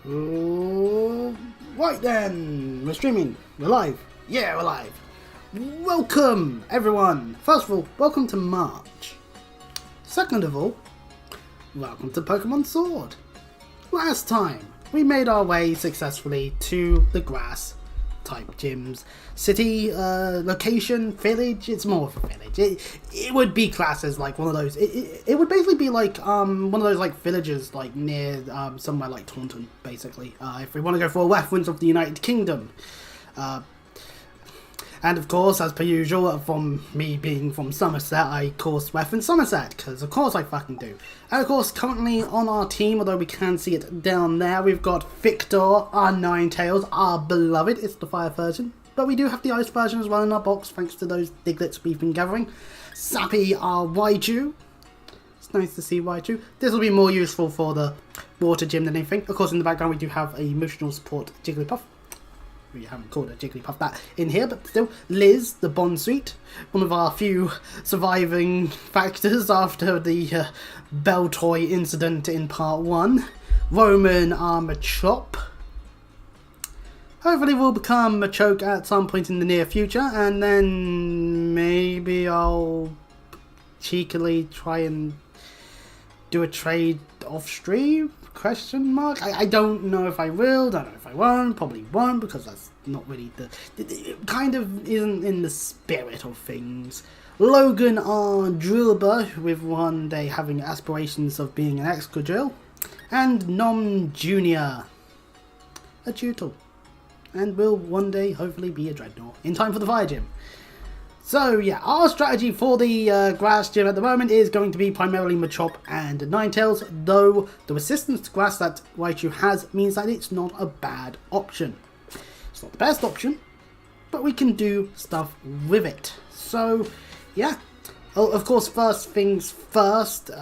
Right then, we're streaming, we're live, yeah, we're live. Welcome, everyone. First of all, welcome to March. Second of all, welcome to Pokemon Sword. Last time, we made our way successfully to the grass type gyms. City, location, village, it's more of a village. It would be classed as like one of those, it would basically be like one of those like villages like near somewhere like Taunton, basically, if we want to go for a reference of the United Kingdom. And of course, as per usual, from me being from Somerset, I of course reference Somerset, because of course I fucking do. And of course, currently on our team, although we can see it down there, we've got Victor, our Ninetales, our beloved, it's the fire version. But we do have the ice version as well in our box, thanks to those Diglets we've been gathering. Sappy, our Raichu. It's nice to see Raichu. This will be more useful for the water gym than anything. Of course, in the background we do have a emotional support Jigglypuff. We haven't called a Jigglypuff that in here, but still. Liz, the Bonsuite, one of our few surviving factors after the Beltoy incident in part 1. Roman, our Machop. Hopefully we'll become Machoke at some point in the near future, and then maybe I'll cheekily try and do a trade off stream? Question mark? I don't know if I will, don't know if I won't, probably won't, because that's not really it kind of isn't in the spirit of things. Logan, our Drillbur, with one day having aspirations of being an Excadrill, and Nom Jr., a Tutel, and will one day hopefully be a Dreadnought, in time for the fire gym. So yeah, our strategy for the grass gym at the moment is going to be primarily Machop and Ninetales, though the resistance to grass that Raichu has means that it's not a bad option. It's not the best option, but we can do stuff with it. So yeah, of course, first things first,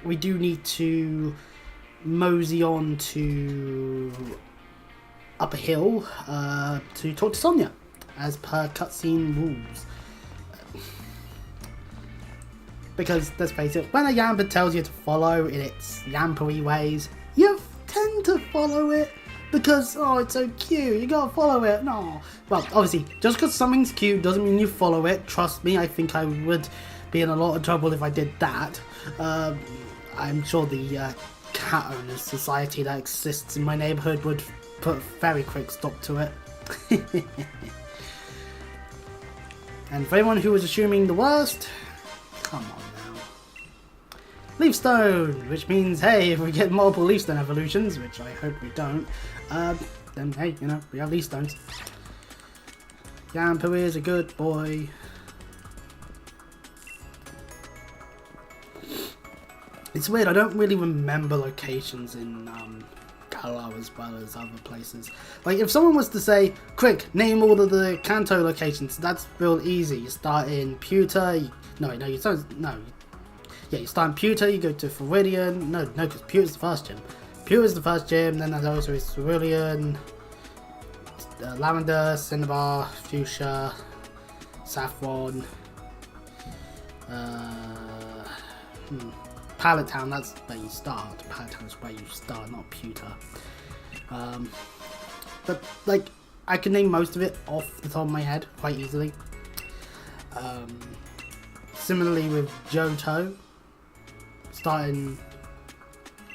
we do need to mosey on to Upper Hill to talk to Sonia, as per cutscene rules. Because, let's face it, when a Yamper tells you to follow in its Yampery ways, you tend to follow it because, oh, it's so cute, you gotta follow it. No. Well, obviously, just because something's cute doesn't mean you follow it. Trust me, I think I would be in a lot of trouble if I did that. I'm sure the cat owners society that exists in my neighbourhood would put a very quick stop to it. And for anyone who was assuming the worst, come on now. Leaf Stone, which means, hey, if we get multiple Leaf Stone evolutions, which I hope we don't, then hey, you know, we have Leaf Stones. Yamper is a good boy. It's weird, I don't really remember locations in Galar as well as other places. Like, if someone was to say, quick, name all of the Kanto locations, that's real easy. You start in Pewter, you start in Pewter, you go to Viridian, because Pewter's the first gym. Pewter's the first gym, then there's also Viridian, Lavender, Cinnabar, Fuchsia, Saffron, Pallet Town, that's where you start. Pallet Town is where you start, not Pewter. But, like, I can name most of it off the top of my head quite easily. Similarly with Johto, start in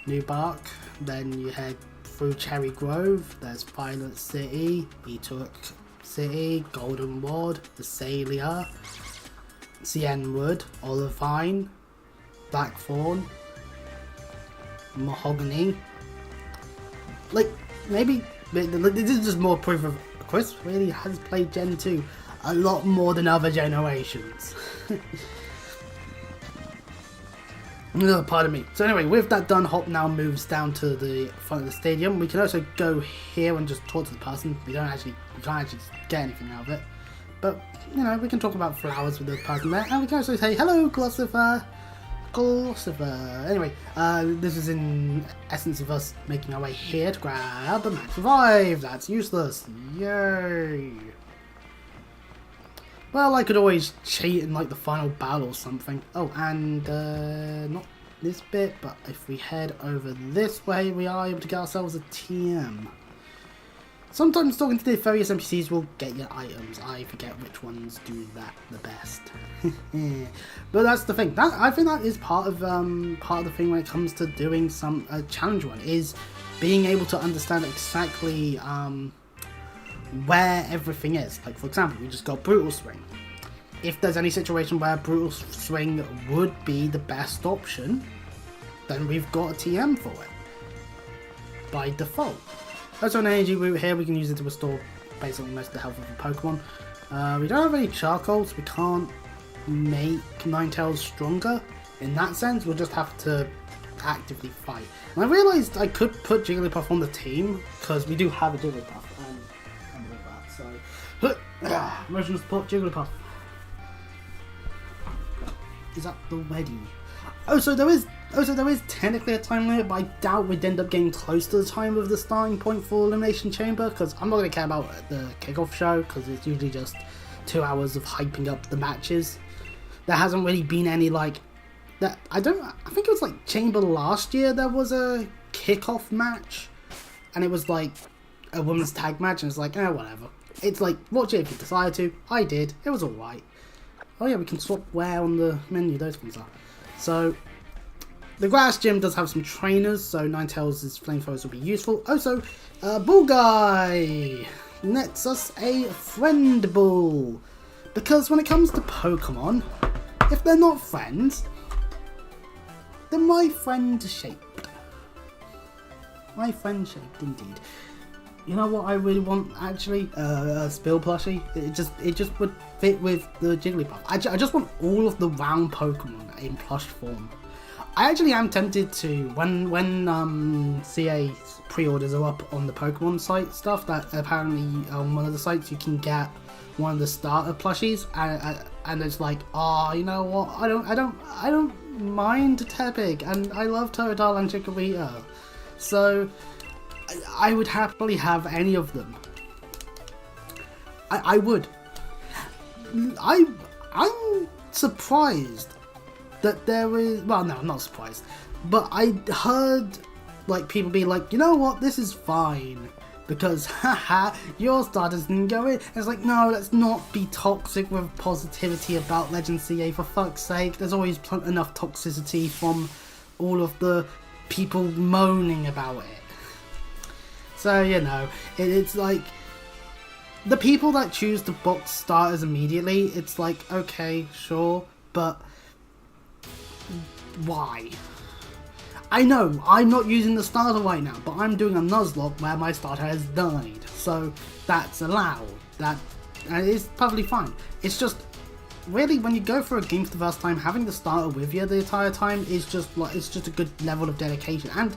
New Bark, then you head through Cherry Grove, there's Violet City, Eturk City, Golden Ward, Visalia, Cienwood, Olivine, Blackthorn, Mahogany. Like, maybe this is just more proof of Chris really has played Gen 2 a lot more than other generations. No, pardon me. So anyway, with that done, Hop now moves down to the front of the stadium. We can also go here and just talk to the person. We can't actually get anything out of it. But, you know, we can talk about flowers with the person there. And we can also say, hello, Glossifer. Anyway, this is in essence of us making our way here to grab a Max Revive. That's useless. Yay. Well, I could always cheat in like the final battle or something. Oh, and not this bit, but if we head over this way, we are able to get ourselves a TM. Sometimes talking to the various NPCs will get your items. I forget which ones do that the best. But that's the thing. I think that is part of the thing when it comes to doing some challenge run, is being able to understand exactly where everything is. Like, for example, we just got Brutal Swing. If there's any situation where Brutal Swing would be the best option, then we've got a TM for it by default. Also, an energy root here, we can use it to restore basically most of the health of the Pokemon. We don't have any charcoal, so we can't make Ninetales stronger. In that sense, we'll just have to actively fight. And I realised I could put Jigglypuff on the team, because we do have a Jigglypuff, and all that, so... Emotional support Jigglypuff. Is that the ready? So there is technically a time limit, but I doubt we'd end up getting close to the time of the starting point for Elimination Chamber, because I'm not going to care about the kickoff show, because it's usually just 2 hours of hyping up the matches. There hasn't really been any, like, that. I think it was like Chamber last year, there was a kickoff match, and it was like a women's tag match, and it's like, whatever. It's like, watch it if you decide to. I did. It was alright. Oh yeah, we can swap where on the menu those things are. So, the grass gym does have some trainers, so Ninetales' flamethrowers will be useful. Also, Bull Guy nets us a friend bull. Because when it comes to Pokemon, if they're not friends, they're my friend shaped. My friend shaped, indeed. You know what I really want, actually? A Spill plushie. It just would fit with the Jigglypuff. I just want all of the round Pokemon in plush form. I actually am tempted to, when CA pre-orders are up on the Pokemon site stuff, that apparently on one of the sites you can get one of the starter plushies, and it's like, oh, you know what? I don't mind Tepig, and I love Totodile and Chikorita, so I would happily have any of them. I would. I'm surprised that there is, well, no, I'm not surprised, but I heard like people be like, you know what, this is fine because haha, your starters didn't go in. And it's like, no, let's not be toxic with positivity about Legend CA, for fuck's sake. There's always enough toxicity from all of the people moaning about it. So, you know, it's like, the people that choose to box starters immediately, it's like, okay, sure, but why? I know, I'm not using the starter right now, but I'm doing a Nuzlocke where my starter has died, so that's allowed. That is perfectly fine. It's just, really, when you go for a game for the first time, having the starter with you the entire time is just like, it's just a good level of dedication. And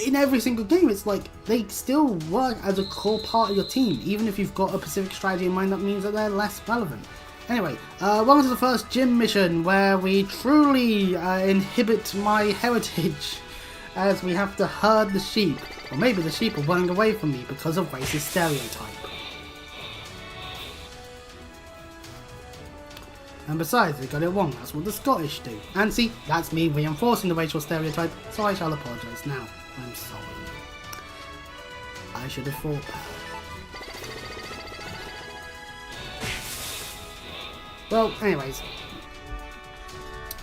in every single game, it's like, they still work as a core part of your team. Even if you've got a specific strategy in mind, that means that they're less relevant. Anyway, welcome to the first gym mission, where we truly inhibit my heritage, as we have to herd the sheep. Or maybe the sheep are running away from me because of racist stereotype. And besides, they got it wrong, that's what the Scottish do. And see, that's me reinforcing the racial stereotype, so I shall apologise now. I'm sorry. I should have thought better. Well, anyways.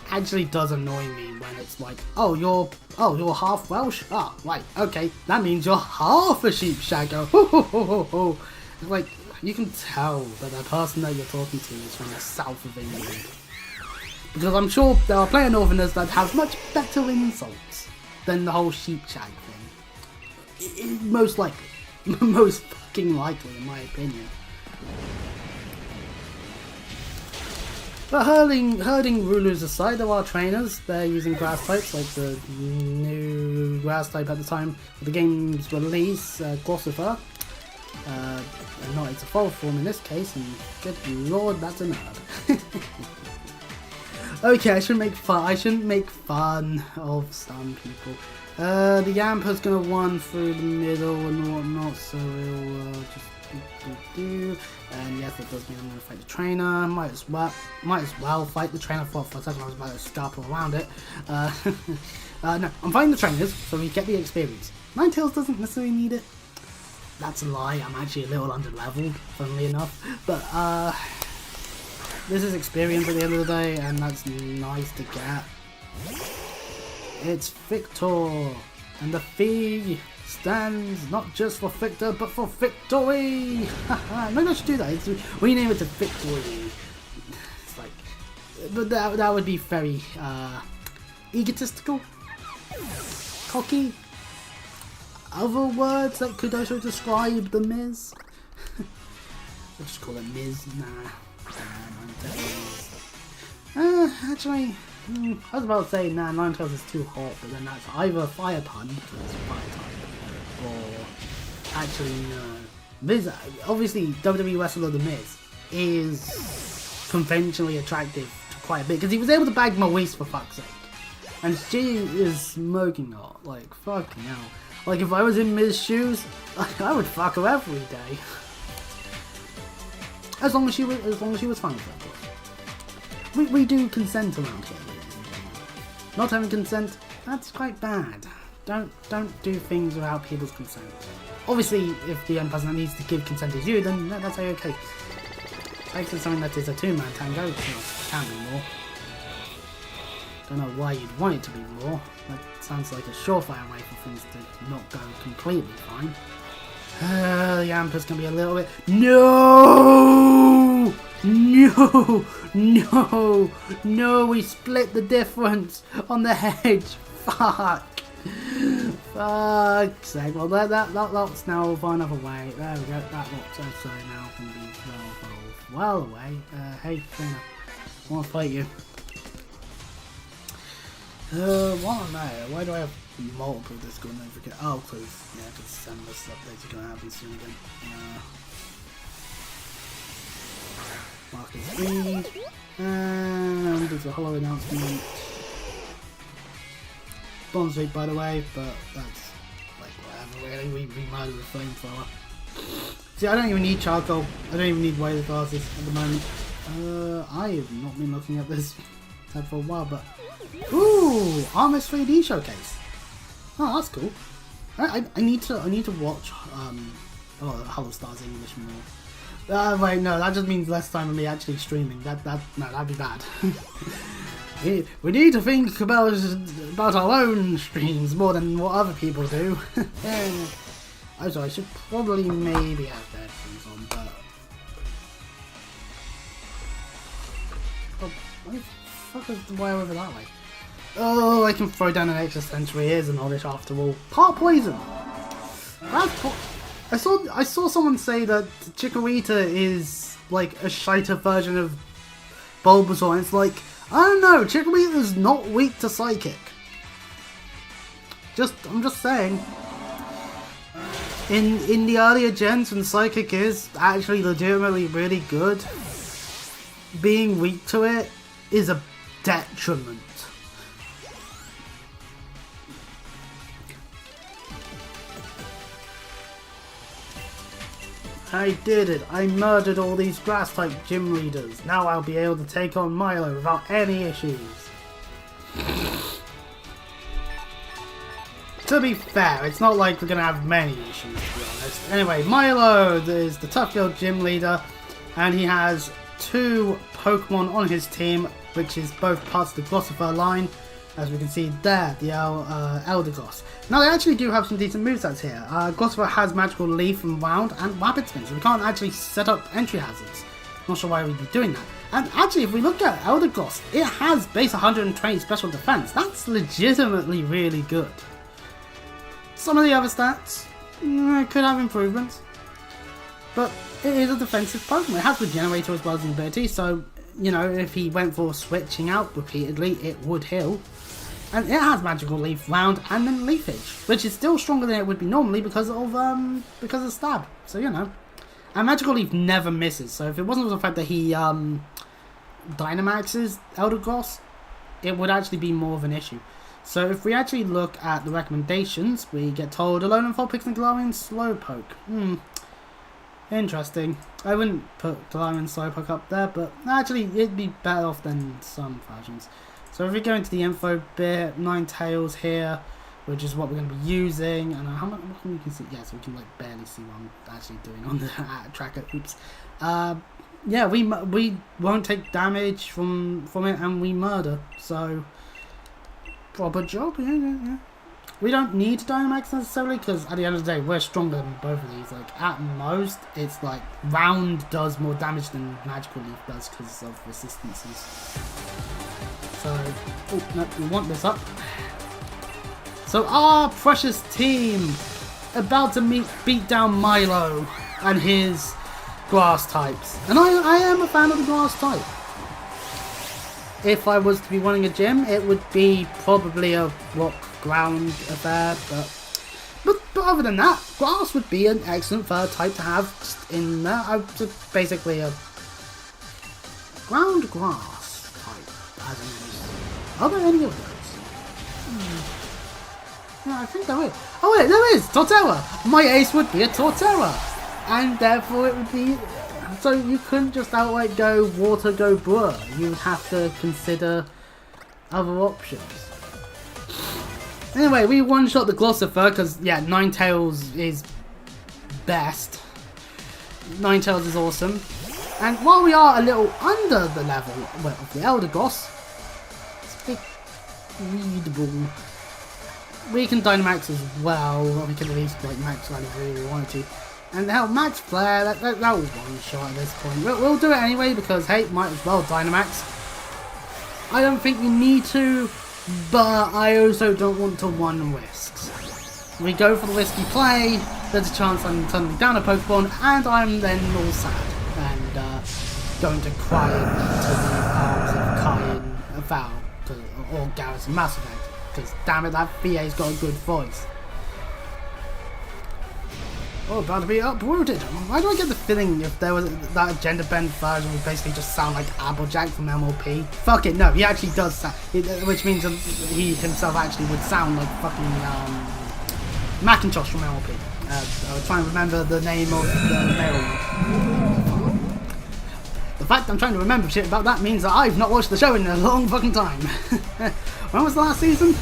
Actually does annoy me when it's like, oh, you're half Welsh? Ah, right, okay, that means you're half a sheep shagger. It's like, you can tell that the person that you're talking to is from the south of England. Because I'm sure there are player northerners that have much better insults than the whole sheep shag thing. Most likely. Most fucking likely, in my opinion. But herding rulers aside, there are trainers. They're using grass types, like the new grass type at the time of the game's release, Glossifer. No, it's a full form in this case, and good lord, that's a nerd. Okay, I shouldn't make fun of some people. The Yamper's gonna one through the middle and whatnot, so we'll just do. And yes, that does mean I'm gonna fight the trainer. Might as well fight the trainer. For a second I was about to scalpel around it. No, I'm fighting the trainers, so we get the experience. Ninetales doesn't necessarily need it. That's a lie. I'm actually a little under level, funnily enough. But this is experience at the end of the day, and that's nice to get. It's Victor, and the V stands not just for Victor, but for victory! Maybe I should do that. Rename it to Victory. It's like, but that would be very egotistical, cocky. Other words that could also describe the Miz. We'll just call it Miz. Actually, I was about to say, nah, Ninetales is too hot, but then that's either Fire Pun, because it's Fire type, or actually, no. Miz, obviously, WWE wrestler The Miz is conventionally attractive quite a bit, because he was able to bag Maurice for fuck's sake. And she is smoking hot, like, fucking hell. Like, if I was in Miz's shoes, I would fuck her every day. As long as she was fine with it, of course. We do consent around here. Not having consent, that's quite bad. Don't do things without people's consent. Obviously, if the only person that needs to give consent is you, then that's okay. Sex is something that is a two-man tango. It can be more. Don't know why you'd want it to be more. That sounds like a surefire way for things to not go completely fine. The Yamper's gonna be a little bit. No! No! No! No! We split the difference on the hedge. Fuck! Fuck's sake. Well, that lot's now far enough away. There we go. That lot's also now can be well away. Hey, trainer. I want to fight you. Why do I have multiple Discord notifications? Oh, because, yeah, because December's updates are going to happen soon again. Market speed. And there's a hollow announcement. Bomb Sweep, by the way, but that's, like, whatever, really. We might have a flamethrower. See, I don't even need charcoal. I don't even need wave glasses at the moment. I have not been looking at this tab for a while, but ooh, Armor's 3D showcase. Oh, that's cool. I need to watch Hollow Stars English more. Wait, no, that just means less time of me actually streaming. No, that'd be bad. we need to think about our own streams more than what other people do. Also, I should probably maybe have headphones on, but why the fuck is the way over that way? Oh, I can throw down an extra century. Here's a knowledge after all. Part poison. I saw someone say that Chikorita is like a shiter version of Bulbasaur, and it's like, I don't know, Chikorita's not weak to Psychic. I'm just saying. In the earlier gens, when Psychic is actually legitimately really good, being weak to it is a detriment. I did it! I murdered all these grass-type gym leaders. Now I'll be able to take on Milo without any issues. To be fair, it's not like we're gonna have many issues, to be honest. Anyway, Milo is the Tough Girl gym leader, and he has two Pokemon on his team, which is both parts of the Glossifer line, as we can see there, the Eldegoss. Now, they actually do have some decent movesets here. Glossifer has Magical Leaf and Round and Rapid Spin, so we can't actually set up entry hazards. Not sure why we'd be doing that. And actually, if we look at Eldegoss, it has base 120 special defense. That's legitimately really good. Some of the other stats could have improvements, but it is a defensive Pokemon. It has Regenerator as well as ability, so, you know, if he went for switching out repeatedly, it would heal. And it has Magical Leaf, Round, and then Leafage, which is still stronger than it would be normally because of Stab. So, you know. And Magical Leaf never misses, so if it wasn't for the fact that he Dynamaxes Eldegoss, it would actually be more of an issue. So if we actually look at the recommendations, we get told Alone and Vulpix and Glowing Slowpoke. Interesting. I wouldn't put Glowing Slowpoke up there, but actually it'd be better off than some versions. So if we go into the info bit, Ninetales here, which is what we're going to be using, and how much we can see? Yeah, so we can like barely see what I'm actually doing on the tracker. Oops. Yeah, we won't take damage from it, and we murder. So proper job. Yeah. We don't need Dynamax necessarily, because at the end of the day, we're stronger than both of these. Like, at most, it's like Round does more damage than Magical Leaf does because of resistances. So, oh, no, we want this up. So, our precious team about to beat down Milo and his grass types. And I am a fan of the grass type. If I was to be running a gym, it would be probably a rock ground affair, but other than that, grass would be an excellent third type to have in there. Basically a ground grass type, as in. Are there any of those? Yeah, I think there is. Oh wait, there is! Torterra! My ace would be a Torterra! And therefore it would be... So you couldn't just outright go water, go brewer. You would have to consider other options. Anyway, we one-shot the Glossifer because, yeah, Ninetales is best. Ninetales is awesome. And while we are a little under the level of the Eldegoss, it's a bit readable. We can Dynamax as well. We can at least like max out if we really wanted to. And hell, Max Flare, that was one-shot at this point. We'll do it anyway because, hey, might as well Dynamax. I don't think we need to, but I also don't want to run risks. We go for the risky play, there's a chance I'm turning down a Pokemon, and I'm then all sad and going to cry into the arms of Kai and Val, or Garrus and Mass Effect, because damn it, that VA's got a good voice. Oh, about to be uprooted. Why do I get the feeling if there was that gender bend version would basically just sound like Applejack from MLP? Fuck it, no, he actually does sound, which means he himself actually would sound like fucking Macintosh from MLP. I was trying to remember the name of the male. The fact I'm trying to remember shit about that means that I've not watched the show in a long fucking time. When was the last season?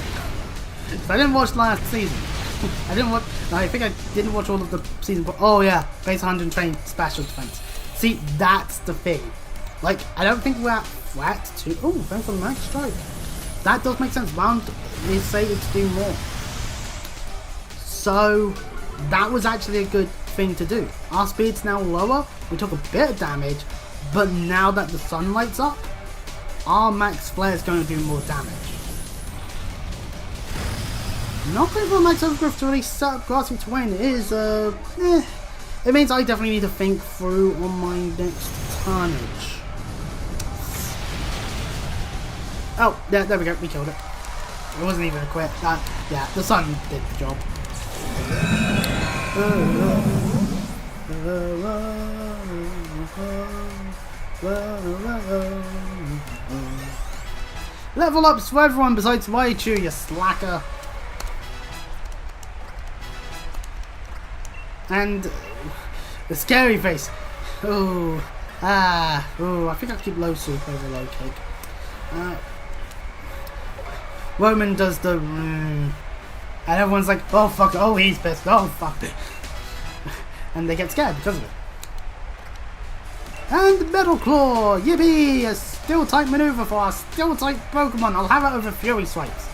I didn't watch the last season. I think I didn't watch all of the season. Oh yeah, base 120 special defense. See, that's the thing. Like, I don't think we're at flat 2. Oh, thanks for the max strike. That does make sense. Round is slated to do more. So, that was actually a good thing to do. Our speed's now lower. We took a bit of damage, but now that the sun lights up, our max flare is going to do more damage. Not going for a max overgrowth to really set up grassy terrain is, it means I definitely need to think through on my next tonnage. Oh, yeah, there we go, we killed it. It wasn't even a quit. Yeah, the sun did the job. Level ups for everyone besides Raichu, you slacker. And the scary face. Oh, I think I'll keep low soup over low cake. Roman does the and everyone's like, oh fuck, oh he's pissed, oh fuck. And they get scared because of it. And Metal Claw, yippee! A steel type maneuver for our steel type Pokemon. I'll have it over Fury Swipes.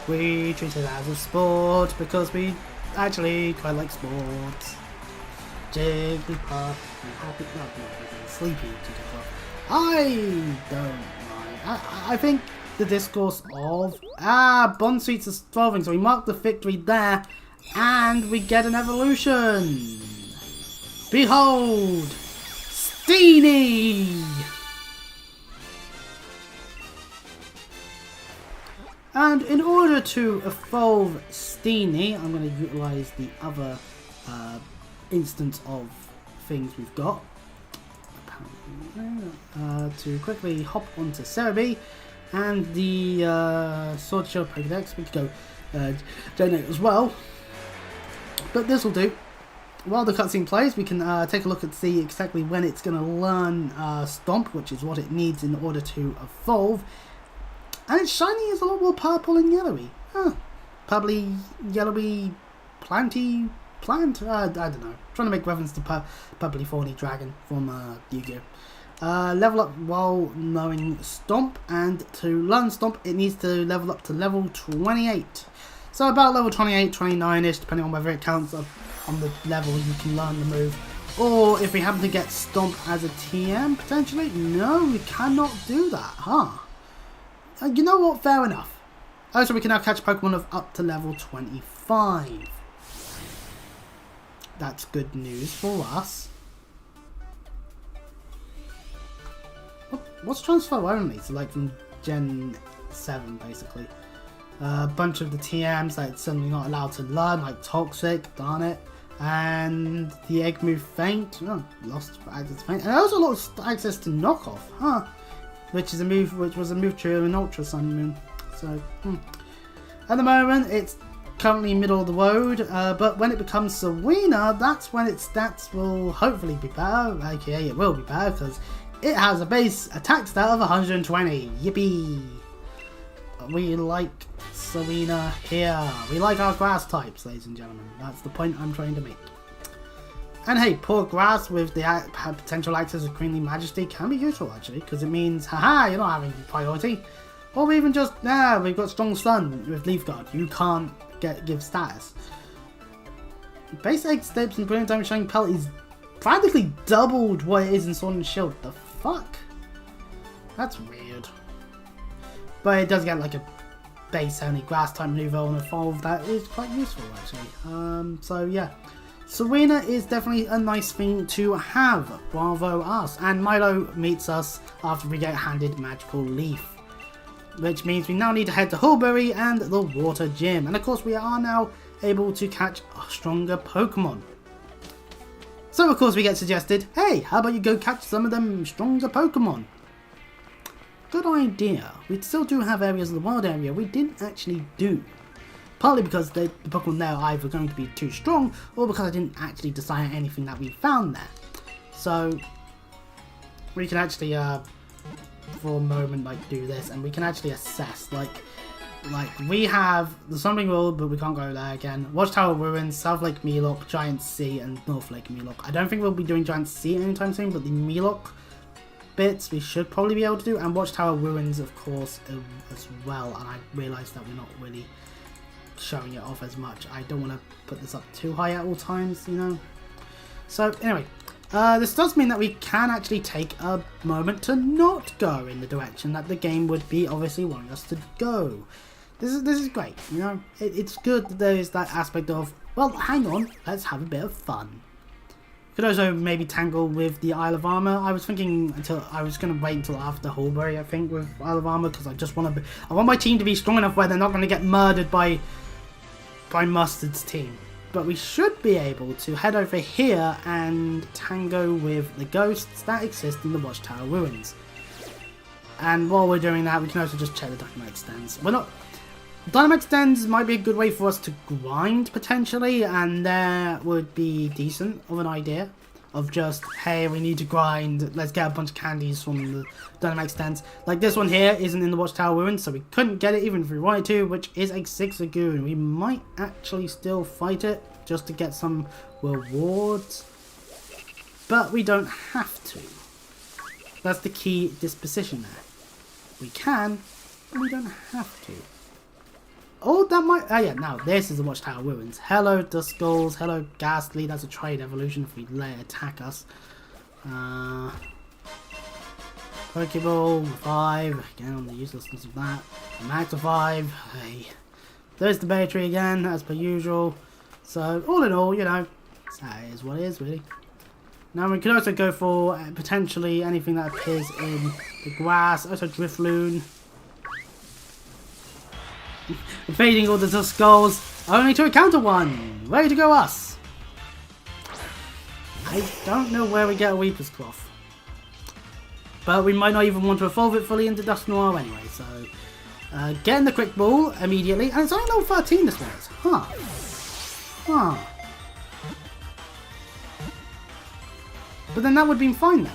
We treat it as a sport because we actually quite like sports. Jigglypuff, happy, not sleepy Jigglypuff. I don't mind. I think the discourse of Bonsuit's is evolving, so we mark the victory there, and we get an evolution. Behold, Steenie! And in order to evolve Steenie, I'm going to utilise the other instance of things we've got. To quickly hop onto Cerebi and the Sword Shield Pokedex. We could go donate as well. But this will do. While the cutscene plays, we can take a look and see exactly when it's going to learn Stomp, which is what it needs in order to evolve. And its shiny is a lot more purple and yellowy. Probably yellowy planty plant? I don't know. Trying to make reference to purpley thorny dragon from Yu-Gi-Oh! Level up while knowing Stomp, and to learn Stomp it needs to level up to level 28. So about level 28, 29ish, depending on whether it counts up on the level you can learn the move. Or if we happen to get Stomp as a TM, potentially. No, we cannot do that, huh? You know what? Fair enough. Also, we can now catch Pokemon of up to level 25. That's good news for us. What's transfer only? So like from Gen 7, basically. A bunch of the TMs that it's suddenly not allowed to learn, like Toxic, darn it. And the egg move Faint. Oh, lost access to Faint. And also lost access to Knockoff, huh? Which was a move to an Ultra Sun Moon. So, at the moment, it's currently middle of the road, but when it becomes Serena, that's when its stats will hopefully be better. Okay, it will be better because it has a base attack stat of 120. Yippee! We like Serena here. We like our grass types, ladies and gentlemen. That's the point I'm trying to make. And hey, poor grass with the potential access of Queenly Majesty can be useful actually, because it means, haha, you're not having priority. Or even just, we've got Strong Sun with Leaf Guard. You can't give status. Base Egg Steps and Brilliant Diamond Shining Pellet is practically doubled what it is in Sword and Shield. The fuck? That's weird. But it does get like a base only grass type maneuver on Evolve that is quite useful actually. So yeah. Serena is definitely a nice thing to have. Bravo us. And Milo meets us after we get handed Magical Leaf. Which means we now need to head to Hulbury and the Water Gym. And of course we are now able to catch stronger Pokemon. So of course we get suggested, hey, how about you go catch some of them stronger Pokemon? Good idea. We still do have areas of the wild area we didn't actually do. Partly because the Pokemon there are either going to be too strong, or because I didn't actually decide anything that we found there. So we can actually for a moment like do this, and we can actually assess like we have the Summoning World, but we can't go there again. Watchtower Ruins, South Lake Melock, Giant Sea, and North Lake Melock. I don't think we'll be doing Giant Sea anytime soon, but the Melock bits we should probably be able to do, and Watchtower Ruins of course as well. And I realised that we're not really showing it off as much. I don't want to put this up too high at all times, you know. So anyway, this does mean that we can actually take a moment to not go in the direction that the game would be obviously wanting us to go. This is great, you know. It's good that there is that aspect of, well, hang on, let's have a bit of fun. Could also maybe tangle with the Isle of Armor. I was thinking I was going to wait until after Hulbury, I think, with Isle of Armor, because I just want to. I want my team to be strong enough where they're not going to get murdered by Mustard's team. But we should be able to head over here and tango with the ghosts that exist in the Watchtower Ruins. And while we're doing that, we can also just check the Dynamite Stands. Dynamite Stands might be a good way for us to grind, potentially, and that would be decent of an idea. Of just, hey, we need to grind, let's get a bunch of candies from the Dynamite Stands. Like this one here isn't in the Watchtower Ruins, so we couldn't get it even if we wanted to, which is a 6-Lagoon. We might actually still fight it, just to get some rewards. But we don't have to. That's the key disposition there. We can, but we don't have to. Oh, that might... Oh, yeah, now, this is the Watchtower Ruins. Hello, Duskulls. Hello, Ghastly. That's a trade evolution if we let it attack us. Pokeball, 5. Again, on the uselessness of that. Max of 5. Hey. There's the Bay Tree again, as per usual. So, all in all, you know, that is what it is, really. Now, we can also go for potentially anything that appears in the grass. Also, Drifloon. Evading all the Dusk Skulls, only to encounter one! Way to go us! I don't know where we get a Weeper's Cloth. But we might not even want to evolve it fully into Dusk Noir anyway, so... getting the Quick Ball immediately, and it's only level 13 this one is. Huh. Huh. But then that would have been fine then.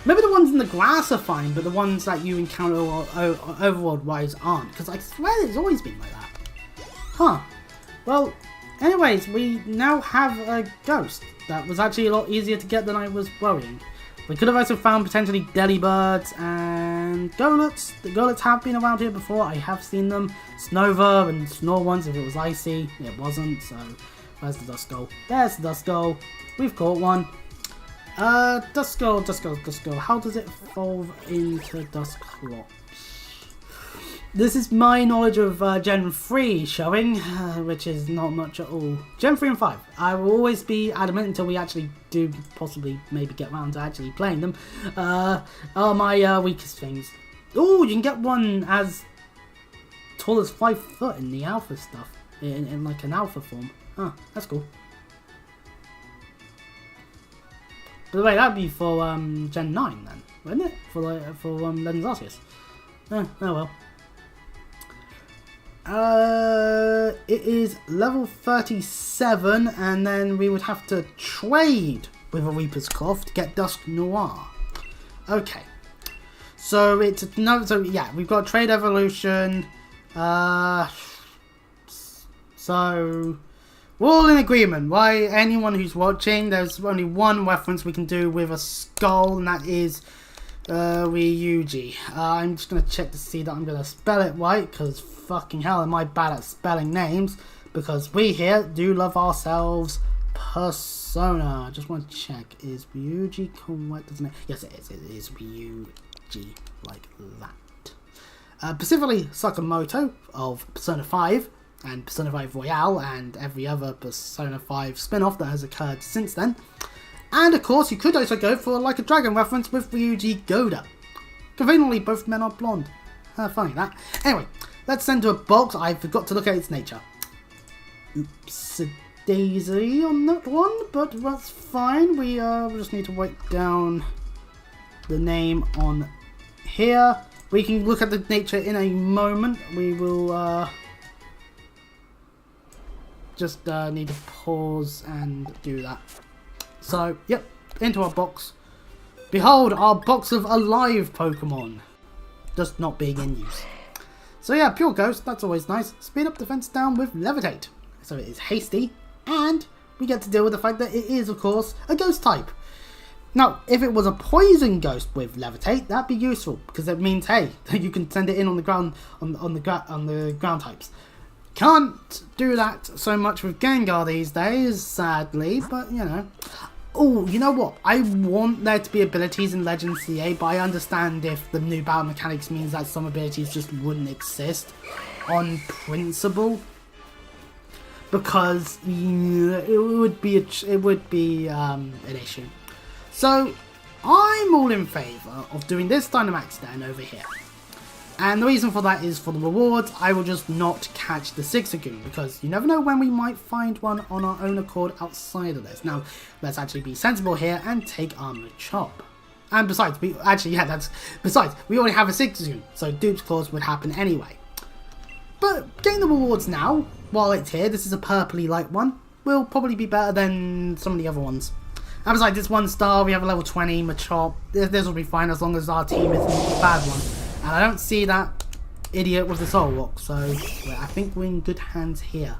Maybe the ones in the grass are fine, but the ones that you encounter overworld-wise aren't. Because I swear it's always been like that. Huh. Well, anyways, we now have a ghost. That was actually a lot easier to get than I was worrying. We could have also found potentially Delibirds and Golets. The Golets have been around here before. I have seen them. Snova and Snore ones if it was icy. It wasn't, so where's the Dusk Skull? There's the Dusk Skull. We've caught one. Dusk Skull, Dusk Skull, Dusk Skull. How does it evolve into Dusclops? This is my knowledge of Gen 3 showing, which is not much at all. Gen 3 and 5. I will always be adamant until we actually do possibly maybe get around to actually playing them. Are my weakest things. Oh, you can get one as tall as 5 foot in the alpha stuff. In like an alpha form. Huh, that's cool. By the way, that'd be for Gen 9 then, wouldn't it? For Legends Arceus. Oh well. It is level 37, and then we would have to trade with a Reaper's Cloth to get Dusk Noir. Okay. So it's no. So yeah, we've got trade evolution. So. We're all in agreement. Why, anyone who's watching, there's only one reference we can do with a skull, and that is Ryuji. I'm just going to check to see that I'm going to spell it right, because fucking hell am I bad at spelling names, because we here do love ourselves Persona. I just want to check, is Ryuji correct, isn't it? Yes, it is. It is Ryuji, like that. Specifically, Sakamoto of Persona 5. And Persona 5 Royale, and every other Persona 5 spin-off that has occurred since then. And of course, you could also go for like a dragon reference with Ryuji Goda. Conveniently, both men are blonde. Funny that. Anyway, let's send to a box. I forgot to look at its nature. Oops, daisy on that one, but that's fine. We just need to write down the name on here. We can look at the nature in a moment. We will just need to pause and do that. So, yep, into our box. Behold, our box of alive Pokemon. Just not being in use. So yeah, Pure Ghost, that's always nice. Speed up defense down with Levitate. So it is hasty, and we get to deal with the fact that it is, of course, a ghost type. Now, if it was a poison ghost with Levitate, that'd be useful, because it means, hey, you can send it in on the ground, on the ground types. Can't do that so much with Gengar these days, sadly, but you know. Oh, you know what? I want there to be abilities in Legends CA, but I understand if the new battle mechanics means that some abilities just wouldn't exist on principle, because it would be an issue. So I'm all in favour of doing this Dynamax Den over here. And the reason for that is for the rewards, I will just not catch the Zigzagoon, because you never know when we might find one on our own accord outside of this. Now, let's actually be sensible here and take our Machop. And besides, we already have a Zigzagoon, so Dupe's Claws would happen anyway. But getting the rewards now, while it's here, this is a purpley light one, will probably be better than some of the other ones. And besides, this 1 star, we have a level 20 Machop. This will be fine as long as our team isn't a bad one. And I don't see that idiot with the Soul Rock, so I think we're in good hands here.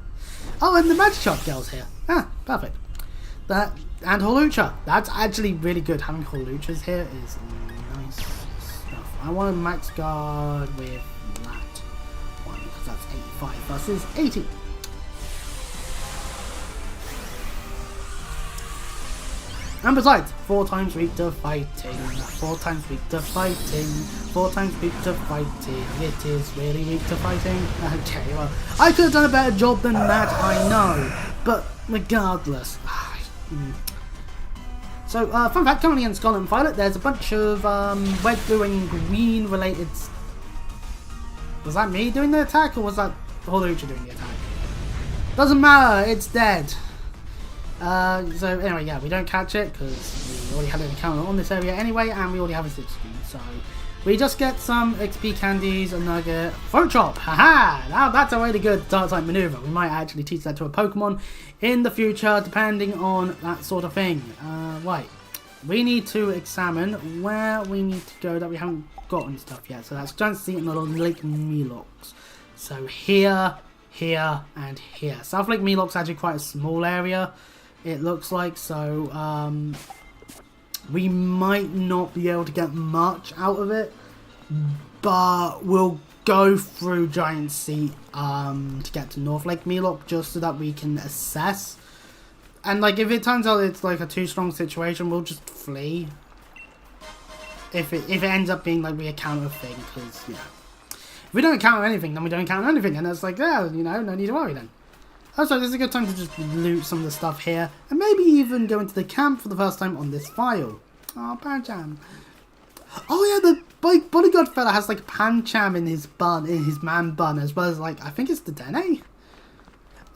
Oh, and the Magikarp girl's here. Ah, perfect. That and Hawlucha. That's actually really good. Having Hawluchas here is nice stuff. I want to max guard with that one, because that's 85 versus 80. And besides, 4 times weak to fighting, 4 times weak to fighting, 4 times weak to fighting. It is really weak to fighting. Okay, well, I could have done a better job than that, I know. But regardless. So, fun fact, currently in Scarlet and Violet, there's a bunch of red, blue and green related Was that me doing the attack, or was that Holucha doing the attack? Doesn't matter, it's dead. So anyway, yeah, we don't catch it because we already had an encounter on this area anyway, and we already have a 6 screen. So we just get some XP candies, a nugget, throat chop. Haha! Now that's a really good dark type maneuver. We might actually teach that to a Pokemon in the future, depending on that sort of thing. Right, we need to examine where we need to go that we haven't gotten stuff yet. So that's Giant Sea and Lake Milox. So here, here, and here. South Lake Milox is actually quite a small area, it looks like, so we might not be able to get much out of it, but we'll go through Giant Sea to get to North Lake Milox, just so that we can assess. And like, if it turns out it's like a too strong situation, we'll just flee. If it ends up being like we encounter a thing, because yeah, if we don't encounter anything, then we don't encounter anything, and it's like, yeah, you know, no need to worry then. Also, this is a good time to just loot some of the stuff here, and maybe even go into the camp for the first time on this file. Oh, Pancham. Oh yeah, the bodyguard fella has like Pancham in his bun, in his man bun, as well as like, I think it's the Dene.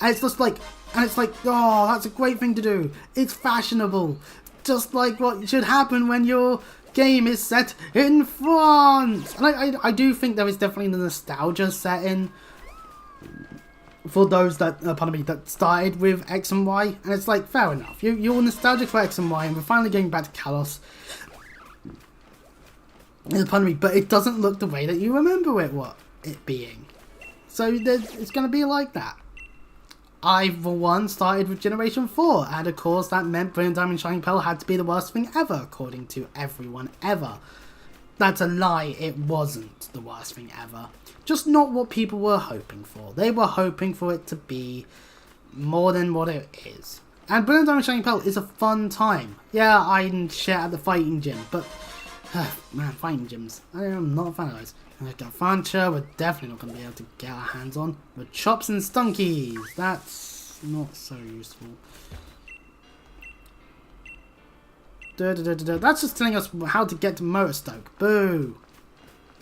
And it's just like, oh, that's a great thing to do. It's fashionable. Just like what should happen when your game is set in France. And I do think there is definitely the nostalgia setting for those that, pardon me, that started with X and Y, and it's like, fair enough. You're nostalgic for X and Y, and we're finally going back to Kalos. Pardon me, but it doesn't look the way that you remember it being. So it's going to be like that. I, for one, started with Generation 4, and of course that meant Brilliant Diamond Shining Pearl had to be the worst thing ever, according to everyone ever. That's a lie, it wasn't the worst thing ever. Just not what people were hoping for. They were hoping for it to be more than what it is. And Brilliant Diamond Shining Pearl is a fun time. Yeah, I'm shit at the fighting gym, but man, fighting gyms, I am not a fan of those. And Garfantia, we're definitely not going to be able to get our hands on. But Chops and Stunkies, that's not so useful. That's just telling us how to get to Motorstoke. Boo!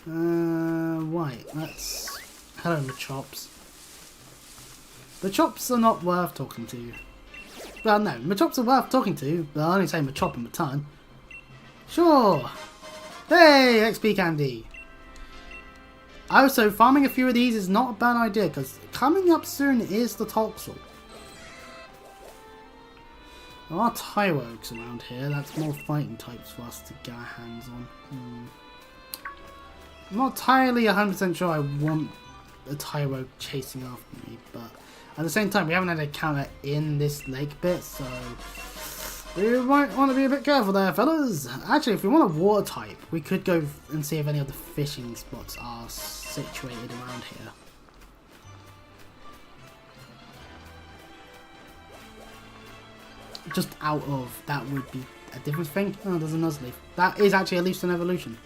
Right, let's... Hello, Machops. The Chops are not worth talking to. Well, no, Machops are worth talking to, but I only say Machop in return. Sure! Hey, XP candy! Also, farming a few of these is not a bad idea, because coming up soon is the Toxel. There are Tyrogues around here, that's more fighting types for us to get our hands on. I'm not entirely 100% sure I want a Tyrogue chasing after me, but at the same time, we haven't had a encounter in this lake bit, so we might want to be a bit careful there, fellas. Actually, if we want a water type, we could go and see if any of the fishing spots are situated around here. Just out of, that would be a different thing. Oh, there's a Nuzleaf. That is actually at least an evolution.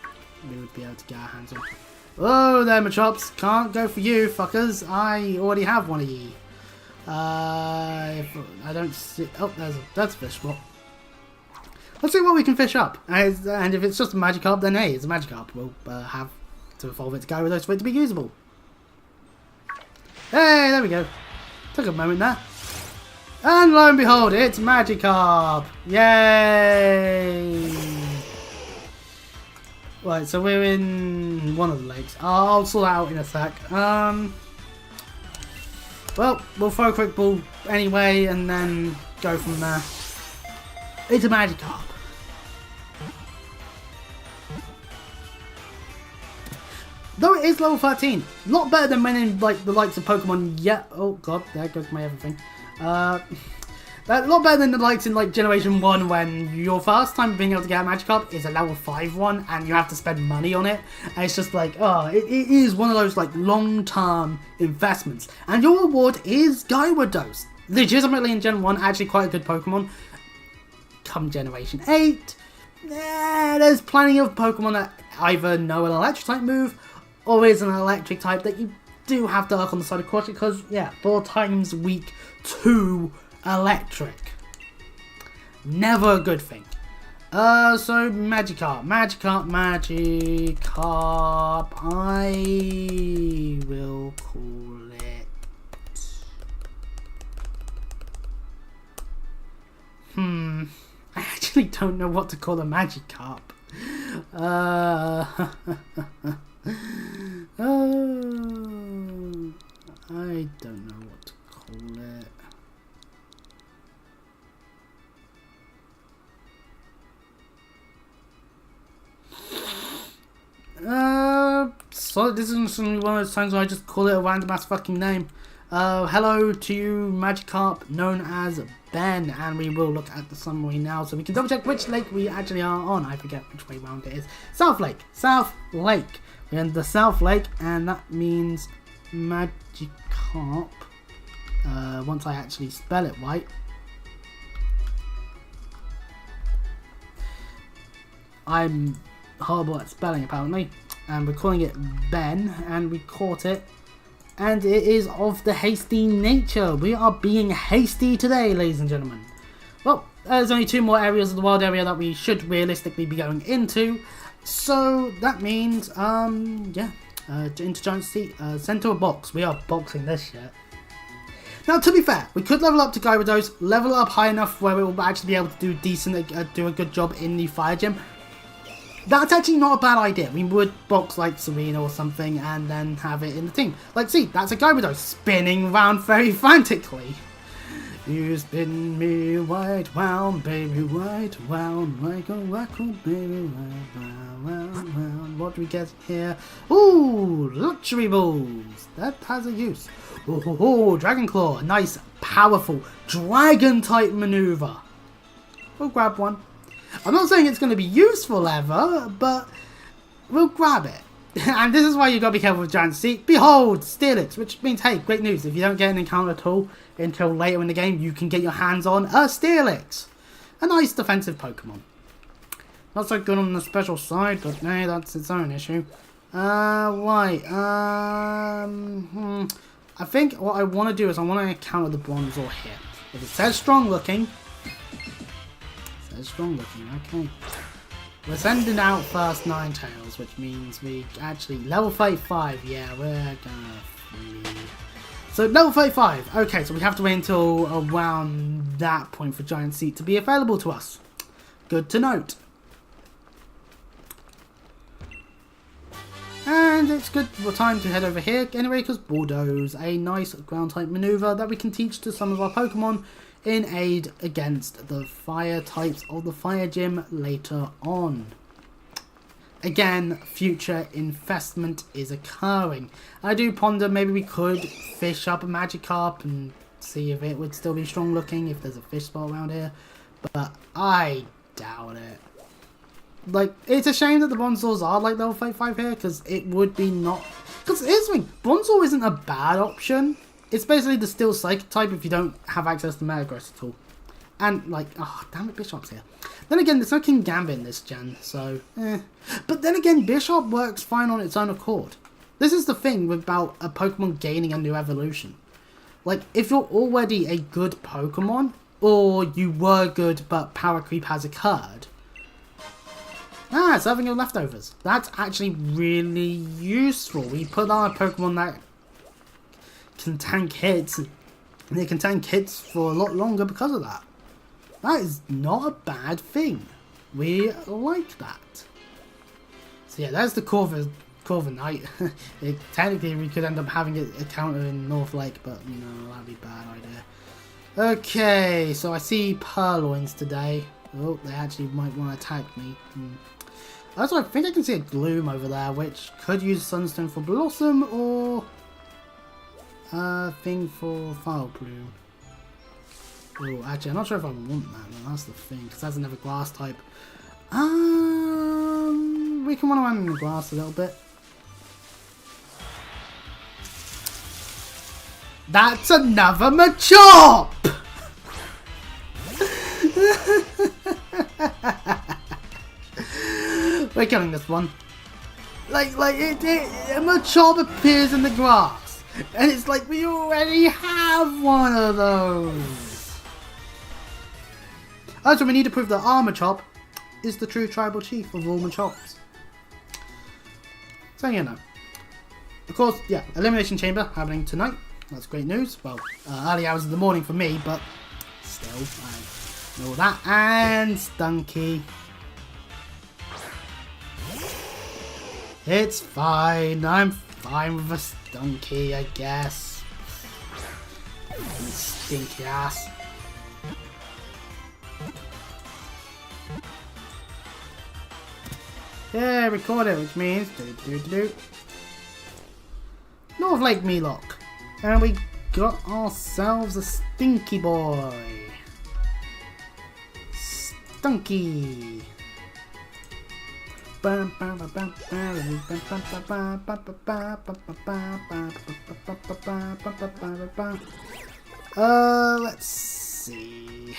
We would be able to get our hands on. Oh, there, Machops. Can't go for you, fuckers. I already have one of ye. I don't see... Oh, that's a fish spot. Let's see what we can fish up. And if it's just a Magikarp, then hey, it's a Magikarp. We'll have to evolve it to Gyarados for it to be usable. Hey, there we go. Took a moment there. And lo and behold, it's Magikarp! Yay! Right, so we're in one of the lakes. I'll sort that out in a sec. Well, we'll throw a quick ball anyway, and then go from there. It's a Magikarp. Though it is level 13, a lot better than when in like the likes of Pokemon yet. Oh god, there goes my everything. A lot better than the likes in like Generation 1 when your first time being able to get a Magikarp is a level 5 one and you have to spend money on it. And it's just like, oh, it is one of those like long-term investments. And your reward is Gyarados. Legitimately in Gen 1, actually quite a good Pokemon. Come Generation 8, there's plenty of Pokemon that either know an electric type move or is an electric type that you do have to err on the side of caution because, yeah, 4 times weak to electric. Never a good thing. So Magikarp. I will call it. I actually don't know what to call a Magikarp. I don't know what to call it. So this is one of those times where I just call it a random ass fucking name. Hello to you, Magikarp, known as Ben, and we will look at the summary now so we can double check which lake we actually are on. I forget which way round it is. South Lake. We're in the South Lake, and that means Magikarp. Once I actually spell it right. I'm horrible at spelling apparently, and we're calling it Ben, and we caught it, and it is of the hasty nature. We are being hasty today, ladies and gentlemen. Well, there's only 2 more areas of the wild area that we should realistically be going into, so that means into Giant Sea, center a box. We are boxing this shit. Now, to be fair, we could level up to Gyarados, level up high enough where we will actually be able to do a good job in the fire gym. That's actually not a bad idea. We would box like Serena or something and then have it in the team. Like, see, that's a Gyarados spinning around very frantically. You spin me right round, baby, right round, like a record, baby, round. What do we get here? Ooh, luxury balls. That has a use. Oh, Dragon Claw. Nice, powerful dragon type maneuver. We'll grab one. I'm not saying it's going to be useful ever, but we'll grab it. And this is why you've got to be careful with Giant Sea. Behold, Steelix, which means, hey, great news. If you don't get an encounter at all until later in the game, you can get your hands on a Steelix. A nice defensive Pokemon. Not so good on the special side, but hey, that's its own issue. Right. I think what I want to do is I want to encounter the Bronzor here. If it says strong looking... strong looking, okay. We're sending out first Ninetales, which means we actually level 35. Yeah, we're gonna leave. So level 35. Okay, so we have to wait until around that point for Giant Sea to be available to us. Good to note. And it's good time to head over here anyway, because Bulldoze, a nice ground type maneuver that we can teach to some of our Pokemon in aid against the fire types of the fire gym later on. Again, future investment is occurring. I do ponder maybe we could fish up a Magikarp and see if it would still be strong looking if there's a fish spot around here, but I doubt it. Like, it's a shame that the Bronzors are like level 35 here, because it would be not... Because here's the thing, Bronzor isn't a bad option. It's basically the Steel Psychic type if you don't have access to Metagross at all. And, like, oh, damn it, Bishop's here. Then again, there's no King Gambit in this gen, so, But then again, Bishop works fine on its own accord. This is the thing about a Pokemon gaining a new evolution. Like, if you're already a good Pokemon, or you were good but power creep has occurred... serving your leftovers. That's actually really useful. We put on a Pokemon that can tank hits, and they can tank hits for a lot longer because of that. That is not a bad thing. We like that. So yeah, there's the Corviknight. Technically, we could end up having it a counter in North Lake, but you know, that'd be a bad idea. Okay, so I see Purloins today. Oh, they actually might want to attack me. Also, I think I can see a Gloom over there, which could use Sunstone for Blossom, or a thing for Fire Plume. Oh, actually, I'm not sure if I want that, though. That's the thing, because that's another grass type. We can run around in the grass a little bit. That's another Machop! We're killing this one. A Machop appears in the grass, and it's like we already have one of those. Also, we need to prove that our Machop is the true tribal chief of all Machops. So you know. Of course, yeah, Elimination Chamber happening tonight. That's great news. Well, early hours of the morning for me, but still, I know that. And Stunky. It's fine. I'm fine with a Stunky, I guess. Stinky ass. Yeah, record it, which means North Lake Nuzlocke. And we got ourselves a stinky boy. Stunky. Let's see.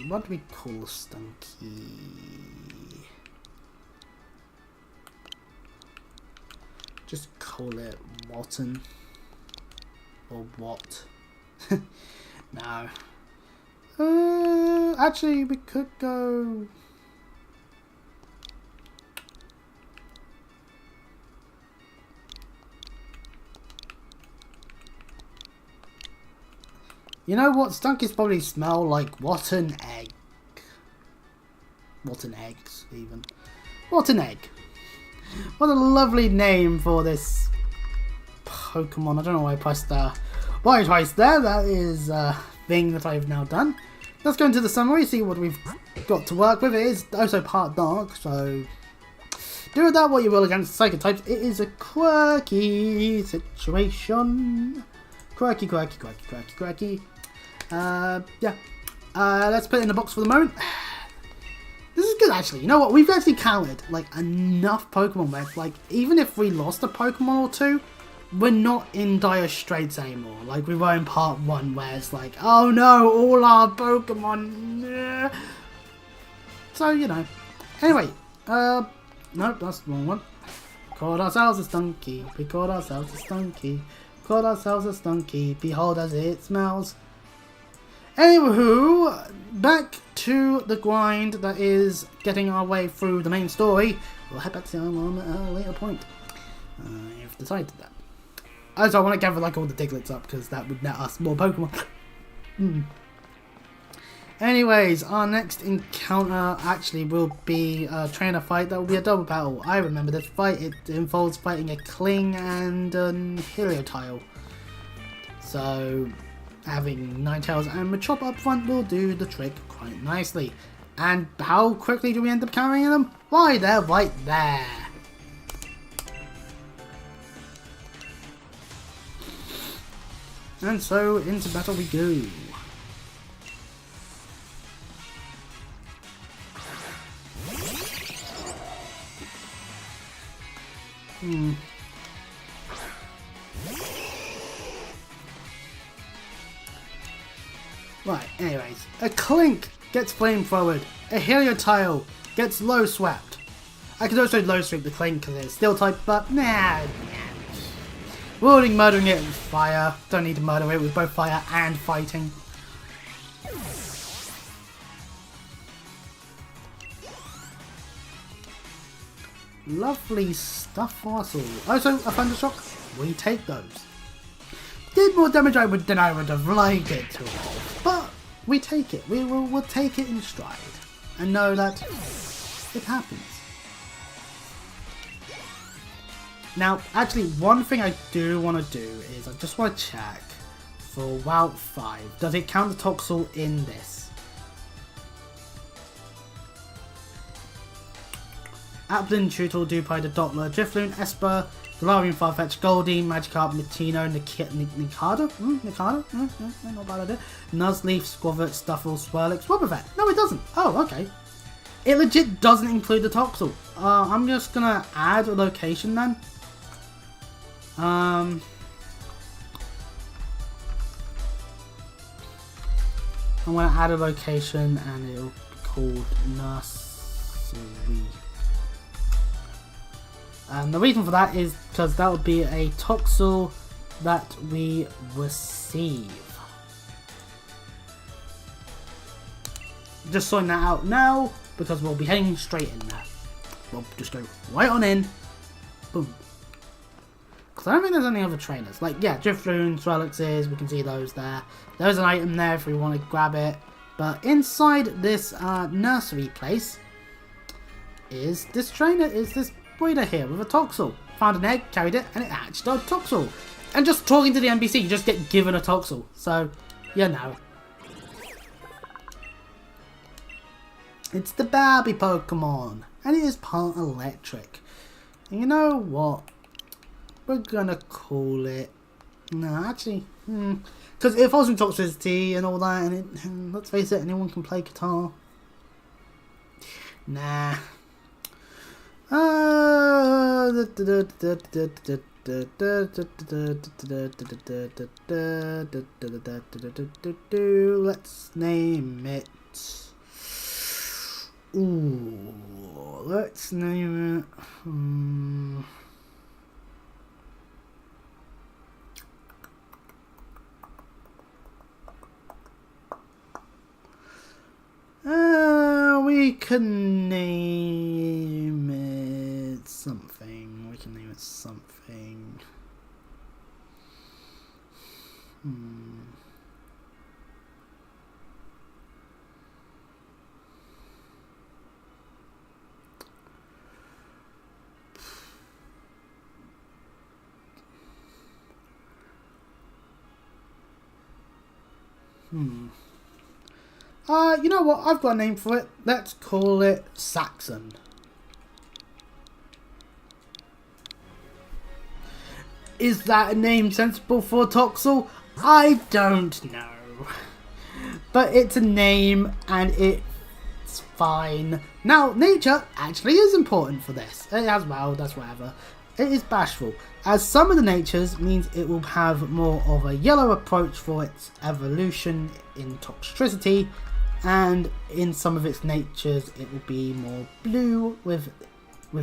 What do we call Stunky? Just call it Watton. Or what? No. Actually, we could go... You know what? Stunkies probably smell like rotten egg. Rotten eggs, even. Rotten egg. What a lovely name for this Pokemon. I don't know why I pressed why twice there. That is a thing that I've now done. Let's go into the summary, see what we've got to work with. It is also part dark, so do with that what you will against Psychic types. It is a quirky situation. Quirky. Yeah. Let's put it in the box for the moment. This is good, actually. You know what? We've actually counted like enough Pokemon where, like, even if we lost a Pokemon or two, we're not in dire straits anymore. Like we were in part 1, where it's like, oh no, all our Pokemon. So you know. Anyway, nope, that's the wrong one. Called ourselves a Stunky. We called ourselves a Stunky. Called ourselves a Stunky. Behold as it smells. Anywho, back to the grind that is getting our way through the main story. We'll head back to them on a later point. I've decided that. Also, I want to gather like all the Diglets up because that would net us more Pokemon. Anyways, our next encounter actually will be a trainer fight. That will be a double battle. I remember this fight. It involves fighting a Kling and a Heliotile. So having Ninetales and Machop up front will do the trick quite nicely. And how quickly do we end up carrying them? Why, they're right there. And so into battle we go. Right, anyways. A Clink gets flamethrowered. A Heliotile gets low swept. I could also low sweep the Clink because it's steel type, but nah. We're already murdering it with fire. Don't need to murder it with both fire and fighting. Lovely stuff for us all. Also, a Thundershock. We take those. Did more damage than I would have liked it to have, but we take it. We'll take it in stride and know that it happens. Now, actually, one thing I do want to do is I just want to check for Route 5. Does it count the Toxel in this? Applin, Tutel, Dewpider, Doppler, Drifloon, Esper, Galarian, Farfetch, Goldie, Magikarp, Mitino, Nikada? Nikada? Not bad idea. Nuzleaf, Squavert, Stuffle, Swirlix, Wobbuffet. No, it doesn't. Oh, okay. It legit doesn't include the Toxel. I'm just gonna add a location then. I'm gonna add a location and it'll be called Nursery. And the reason for that is because that would be a Toxel that we receive. Just sorting that out now because we'll be heading straight in there. We'll just go right on in. Boom. Because I don't think there's any other trainers. Like, yeah, Drifloon, Swellixes, we can see those there. There's an item there if we want to grab it. But inside this nursery place is this trainer, is this breeder here with a Toxel. Found an egg, carried it, and it hatched a Toxel. And just talking to the NPC, you just get given a Toxel. So, you know. It's the Barbie Pokemon. And it is part electric. And you know what? We're gonna call it... No, actually... Because it falls in toxicity and all that, and it, let's face it, anyone can play guitar. Nah. Let's name it. Ooh, let's name it. We can name it something. We can name it something. You know what? I've got a name for it. Let's call it Saxon. Is that a name sensible for a Toxel? I don't know. But it's a name and it's fine. Now, nature actually is important for this. It has wild, that's whatever. It is bashful, as some of the natures means it will have more of a yellow approach for its evolution in toxicity, and in some of its natures it will be more blue with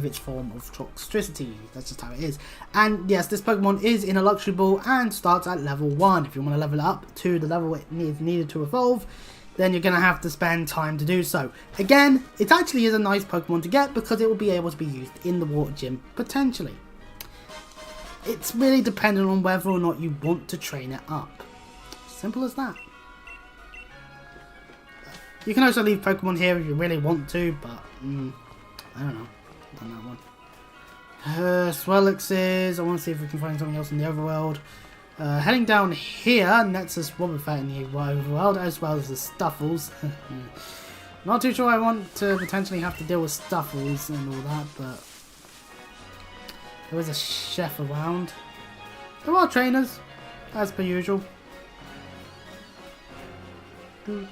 its form of toxicity. That's just how it is. And yes, this Pokemon is in a luxury ball and starts at level 1. If you want to level it up to the level it is needed to evolve, then you're going to have to spend time to do so. Again, it actually is a nice Pokemon to get because it will be able to be used in the water gym potentially. It's really dependent on whether or not you want to train it up. Simple as that. You can also leave Pokemon here if you really want to, but I don't know. On that one. Swellixes. I want to see if we can find something else in the overworld. Heading down here nets us Wobbuffet in the overworld, as well as the Stuffles. Not too sure I want to potentially have to deal with Stuffles and all that, but there is a chef around. There are trainers, as per usual. And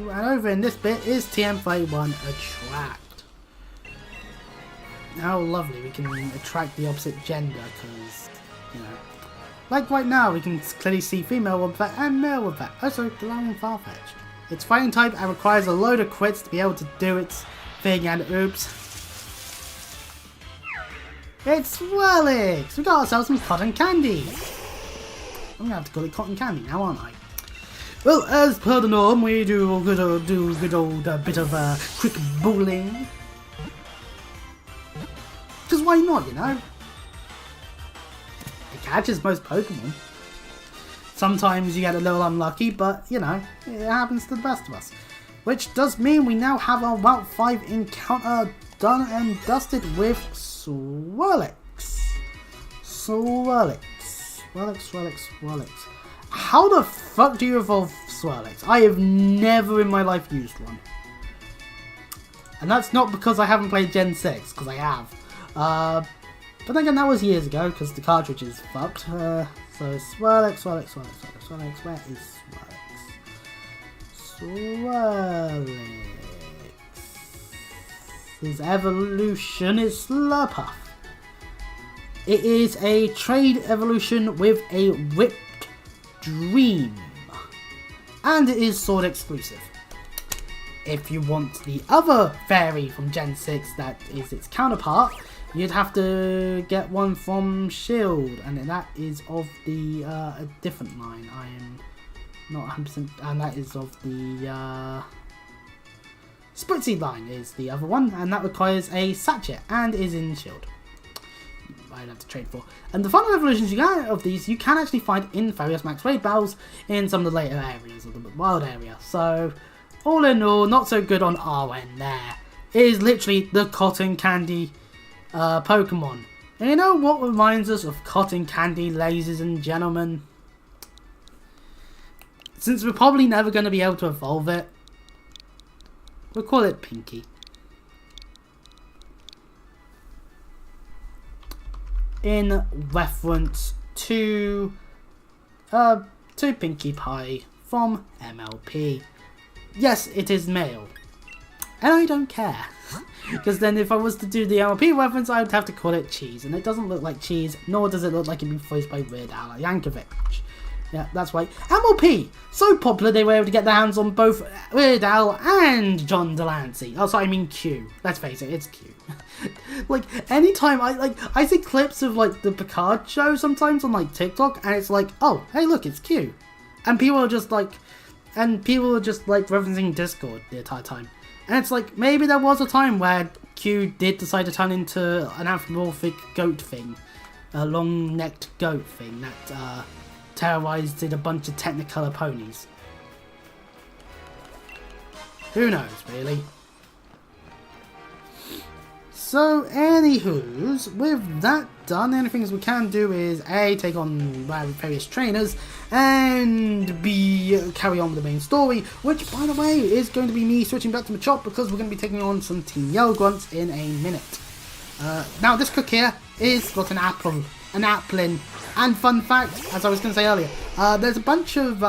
over in this bit is TM31 Attract. How lovely, we can attract the opposite gender, because, you know, like right now we can clearly see female Wobbuffet and male Wobbuffet, also allowing Farfetch'd. It's fighting type and requires a load of crits to be able to do its thing, and oops. It's Swellix! We got ourselves some cotton candy! I'm gonna have to call it cotton candy now, aren't I? Well, as per the norm, we do a good old bit of quick bowling. Because why not, you know? It catches most Pokemon. Sometimes you get a little unlucky, but, you know, it happens to the best of us. Which does mean we now have our Route 5 encounter done and dusted with Swellix. Swellix. How the fuck do you evolve Swellix? I have never in my life used one. And that's not because I haven't played Gen 6, because I have. But then again, that was years ago, because the cartridge is fucked. So Swellix, where is Swellix? His evolution is Slurpuff. It is a trade evolution with a Whipped Dream. And it is Sword exclusive. If you want the other fairy from Gen 6 that is its counterpart, you'd have to get one from Shield, and that is of the a different line. I am not 100%, and that is of the Spritzy Line is the other one, and that requires a sachet and is in shield. I'd have to trade for. And the final evolutions you get of these, you can actually find in various max raid battles in some of the later areas of the wild area. So, all in all, not so good on our end there. It is literally the cotton candy Pokemon. And you know what reminds us of cotton candy, ladies and gentlemen? Since we're probably never going to be able to evolve it, we'll call it Pinky. In reference to Pinkie Pie from MLP. Yes, it is male. And I don't care. Because then if I was to do the MLP reference, I would have to call it Cheese. And it doesn't look like cheese, nor does it look like it'd be voiced by Weird Al Yankovic. Yeah, that's right. MLP! So popular they were able to get their hands on both Weird Al and John Delancey. Oh, sorry, I mean Q. Let's face it, it's Q. Like, anytime I see clips of like the Picard show sometimes on like TikTok, and it's like, oh, hey look, it's Q. And people are just like referencing Discord the entire time. And it's like, maybe there was a time where Q did decide to turn into an anthropomorphic goat thing. A long-necked goat thing that terrorized a bunch of Technicolor ponies. Who knows, really? So, anywho's, with that done, the only things we can do is A, take on various trainers, and B, carry on with the main story, which, by the way, is going to be me switching back to Machop because we're going to be taking on some Team Yellow Grunts in a minute. Now, this cook here is got an apple, an applin, and fun fact, as I was going to say earlier, there's a bunch of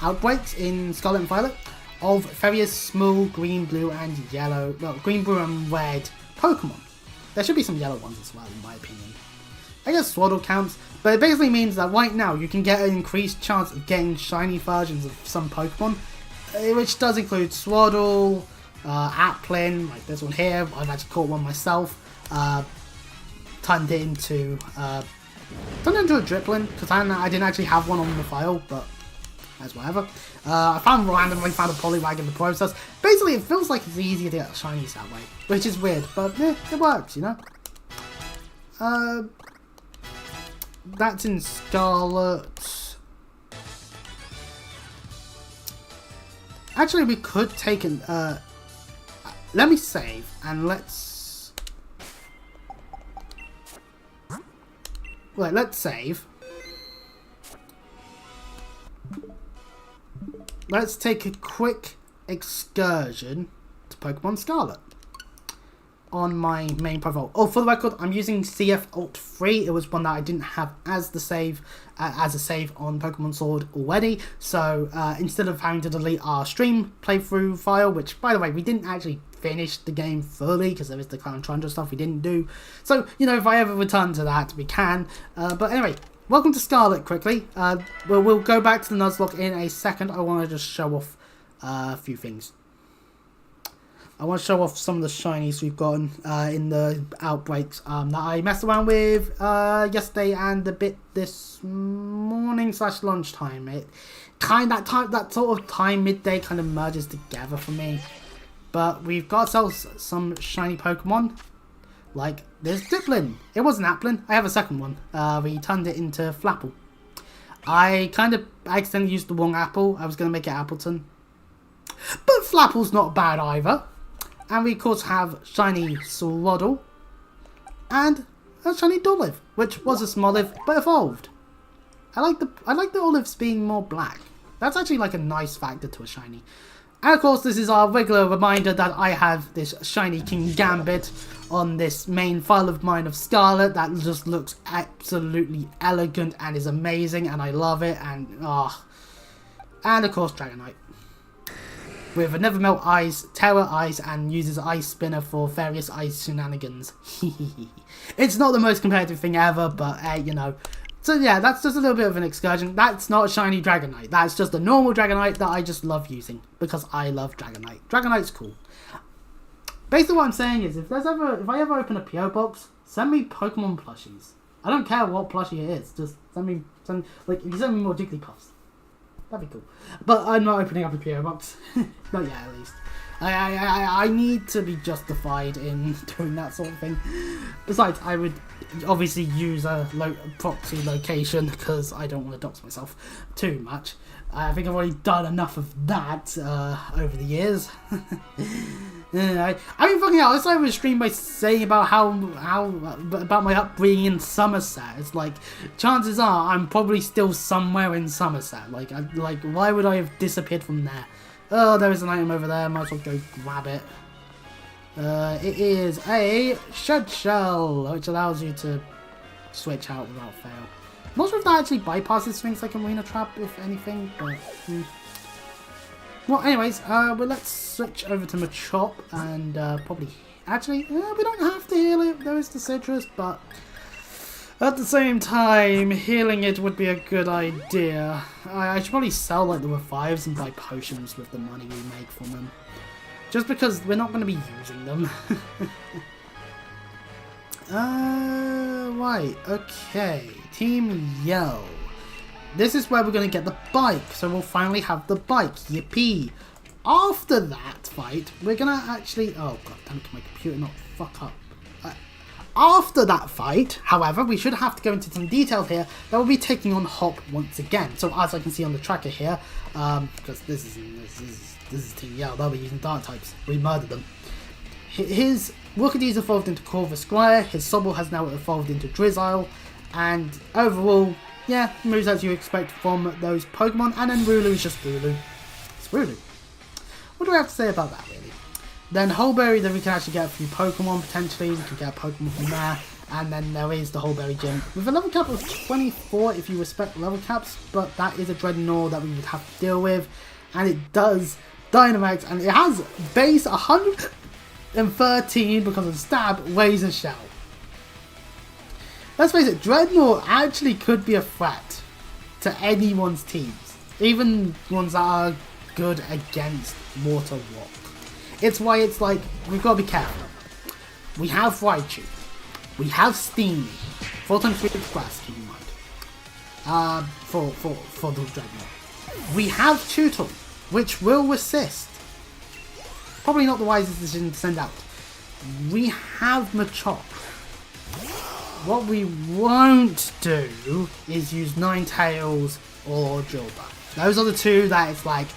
outbreaks in Scarlet and Violet of various small green, blue, and yellow, well, green, blue, and red Pokemon. There should be some yellow ones as well, in my opinion. I guess Swaddle counts, but it basically means that right now you can get an increased chance of getting shiny versions of some Pokemon, which does include Swaddle, Applin, like this one here. I've actually caught one myself. Turned it into a Driplin, because I didn't actually have one on the file, but that's whatever. I randomly found a Poliwag in the process. Basically, it feels like it's easier to get shinies that way, which is weird, but yeah, it works, you know? That's in Scarlet. Actually, we could take an, let me save, and let's save. Let's take a quick excursion to Pokemon Scarlet on my main profile. Oh, for the record, I'm using CF Alt 3. It was one that I didn't have as a save on Pokemon Sword already. So instead of having to delete our stream playthrough file, which, by the way, we didn't actually finish the game fully because there is the Crown Tundra stuff we didn't do. So, you know, if I ever return to that, we can. But anyway, welcome to Scarlet quickly. We'll go back to the Nuzlocke in a second. I want to just show off a few things. I want to show off some of the shinies we've gotten in the outbreaks that I messed around with yesterday and a bit this morning / lunchtime. That sort of time, midday, kind of merges together for me. But we've got ourselves some shiny Pokemon. Like, there's Diplin. It was an Applin. I have a second one. We turned it into Flapple. I accidentally used the wrong apple. I was going to make it Appleton. But Flapple's not bad either. And we, of course, have shiny Swaddle. And a shiny Dolliv, which was a Smoliv, but evolved. I like the olives being more black. That's actually like a nice factor to a shiny. And of course, this is our regular reminder that I have this shiny King Gambit on this main file of mine of Scarlet that just looks absolutely elegant and is amazing, and I love it. And and of course, Dragonite with a Never Melt Eyes, Terror Eyes, and uses Ice Spinner for various ice shenanigans. It's not the most competitive thing ever, but you know. So yeah, that's just a little bit of an excursion. That's not a shiny Dragonite. That's just a normal Dragonite that I just love using because I love Dragonite. Dragonite's cool. Basically what I'm saying is if I ever open a PO box, send me Pokemon plushies. I don't care what plushie it is. Just send me if you send me more Jigglypuffs. That'd be cool. But I'm not opening up a PO box. Not yet, at least. I need to be justified in doing that sort of thing. Besides, I would obviously use a proxy location because I don't want to dox myself too much. I think I've already done enough of that over the years. I mean, fucking hell, I started a stream by saying about about my upbringing in Somerset. It's like, chances are I'm probably still somewhere in Somerset. Like, why would I have disappeared from there? Oh, there is an item over there. Might as well go grab it. It is a shed shell, which allows you to switch out without fail. I'm not sure if that actually bypasses things like a marina trap, if anything, but... Well, anyways, well, let's switch over to Machop and probably... Actually, we don't have to heal it. There is the citrus, but... At the same time, healing it would be a good idea. I should probably sell like the revives and buy potions with the money we make from them. Just because we're not going to be using them. Right, okay. Team Yell. This is where we're going to get the bike, so we'll finally have the bike. Yippee! After that fight, we're going to actually... Oh, god damn it, can my computer not fuck up? After that fight, however, we should have to go into some detail here. That will be taking on Hop once again. So as I can see on the tracker here, because this is Team Yell, they'll be using Dark types. We murdered them. His Rookedee's evolved into Corvus Squire. His Sobble has now evolved into Drizzile, and overall, yeah, moves as you expect from those Pokemon. And then Wooloo is just Wooloo. It's Wooloo. What do I have to say about that, really? Then Holeberry, then we can actually get a few Pokemon potentially. We can get a Pokemon from there. And then there is the Holeberry Gym with a level cap of 24 if you respect level caps. But that is a Dreadnought that we would have to deal with. And it does Dynamax. And it has base 113 because of Stab, Razor Shell. Let's face it, Dreadnought actually could be a threat to anyone's teams. Even ones that are good against Water Walk. It's why it's like, we've got to be careful. We have Raichu. We have Steamy. 4 times 3 grass, keep in mind. For the Dreadnought. We have Tutel, which will assist. Probably not the wisest decision to send out. We have Machop. What we won't do is use Ninetales or Jilba. Those are the two that it's like,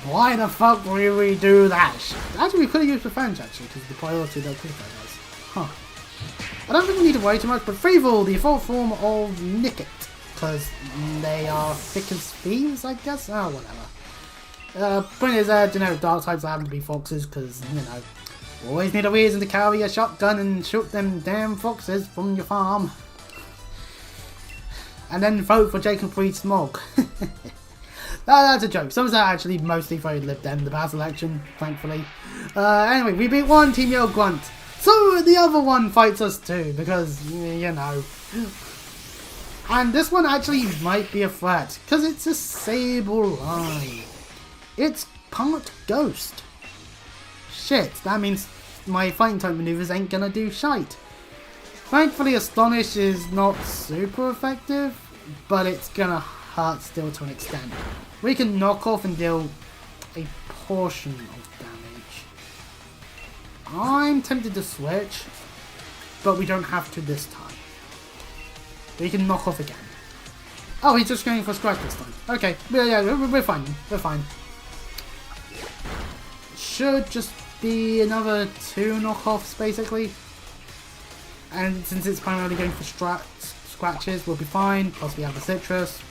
why the fuck would we do that? Actually, we could have used Revenge, actually, because the priority that Critical was. Huh. I don't think we need to worry too much, but Freeville, the evolved form of Nickit, because they are thick as thieves, I guess? Oh, whatever. Point is, generic dark types happen to be foxes, because, you know, you always need a reason to carry a shotgun and shoot them damn foxes from your farm. And then vote for Jacob Reed Smog. That's a joke. Some of that actually mostly voted Lib Dem the past election, thankfully. Anyway, we beat one, Team Yell Grunt. So the other one fights us too, because, you know. And this one actually might be a threat, because it's a Sableye. It's part Ghost. Shit, that means my fighting type maneuvers ain't gonna do shite. Thankfully, Astonish is not super effective, but it's gonna hurt still to an extent. We can knock off and deal a portion of damage. I'm tempted to switch, but we don't have to this time. We can knock off again. Oh, he's just going for scratch this time. Okay, yeah, we're fine. We're fine. Should just be another 2 knockoffs, basically. And since it's primarily going for scratches, we'll be fine. Plus we have the citrus.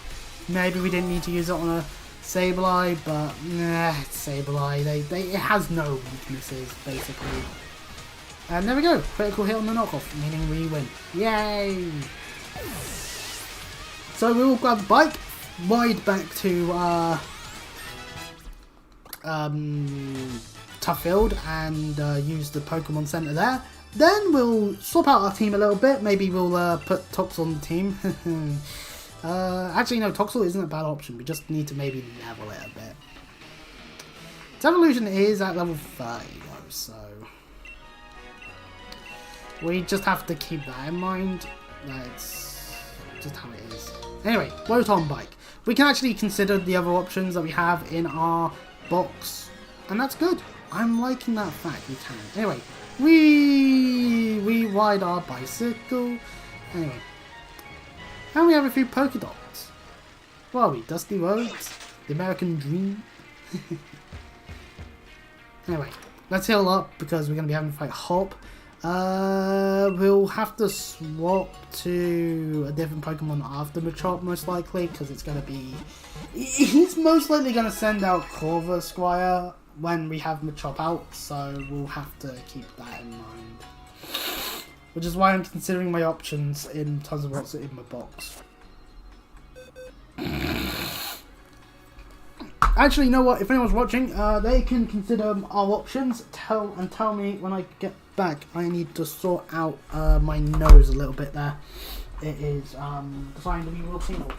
Maybe we didn't need to use it on a Sableye, but it's Sableye. It has no weaknesses, basically. And there we go. Critical hit on the knockoff, meaning we win. Yay! So we will grab the bike, ride back to Tuffield and use the Pokemon Center there. Then we'll swap out our team a little bit. Maybe we'll put Toxel on the team. Actually, no, Toxel isn't a bad option. We just need to maybe level it a bit. Its evolution is at level 30 though, so we just have to keep that in mind. That's just how it is. Anyway, Rotom Bike. we can actually consider the other options that we have in our box, and that's good. I'm liking that fact we can. Anyway, we ride our bicycle. Anyway, and we have a few polka dots. What are we? Dusty roads? The American dream? Anyway, let's heal up because we're going to be having to fight Hop. We'll have to swap to a different Pokemon after Machop, most likely, because it's going to be... He's most likely going to send out Corva Squire when we have Machop out, so we'll have to keep that in mind. Which is why I'm considering my options in terms of what's in my box. Actually, you know what? If anyone's watching, they can consider our options. Tell me when I get back. I need to sort out my nose a little bit there. It is designed to be real simple.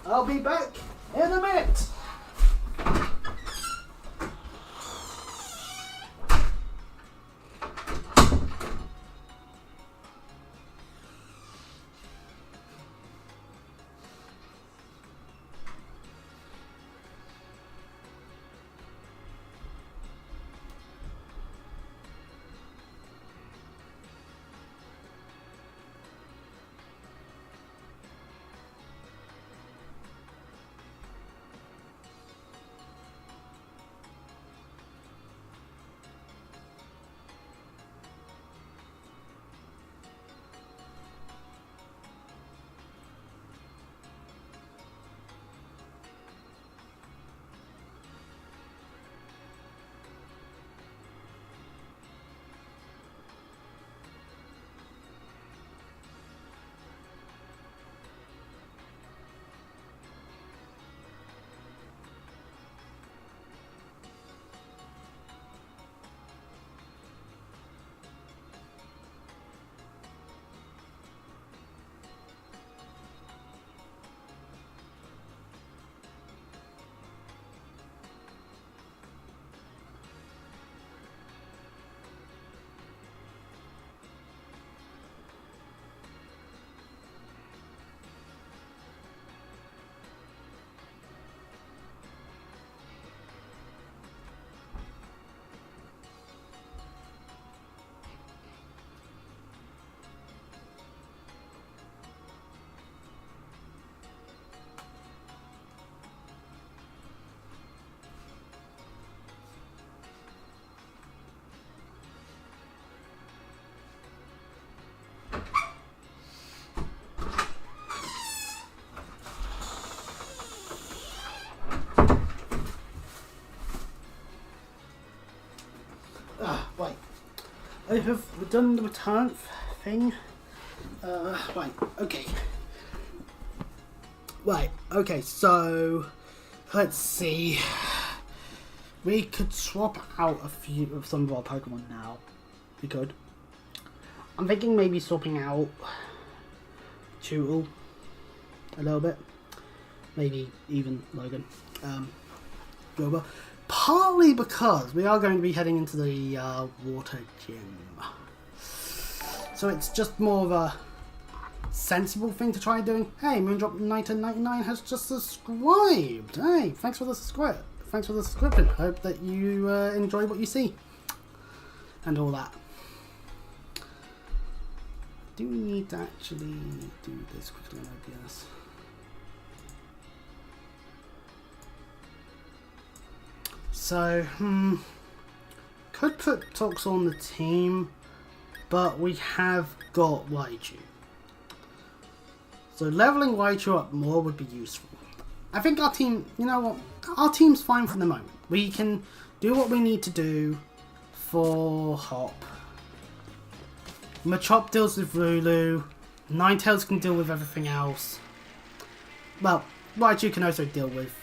I'll be back in a minute. Right, I have done the return thing. Right, okay. Right, okay, so let's see. We could swap out a few of some of our Pokemon now. We could. I'm thinking maybe swapping out Tootle a little bit. Maybe even Logan. Grover. Partly because we are going to be heading into the water gym. So it's just more of a sensible thing to try doing. Hey, Moondrop1999 has just subscribed. Hey, thanks for the subscribe. Thanks for the subscription. Hope that you enjoy what you see. And all that. Do we need to actually do this quickly on OBS? So, could put Tox on the team, but we have got Raichu. So leveling Raichu up more would be useful. I think our team, you know what, our team's fine for the moment. We can do what we need to do for Hop. Machop deals with Lulu, Ninetales can deal with everything else. Well, Raichu can also deal with,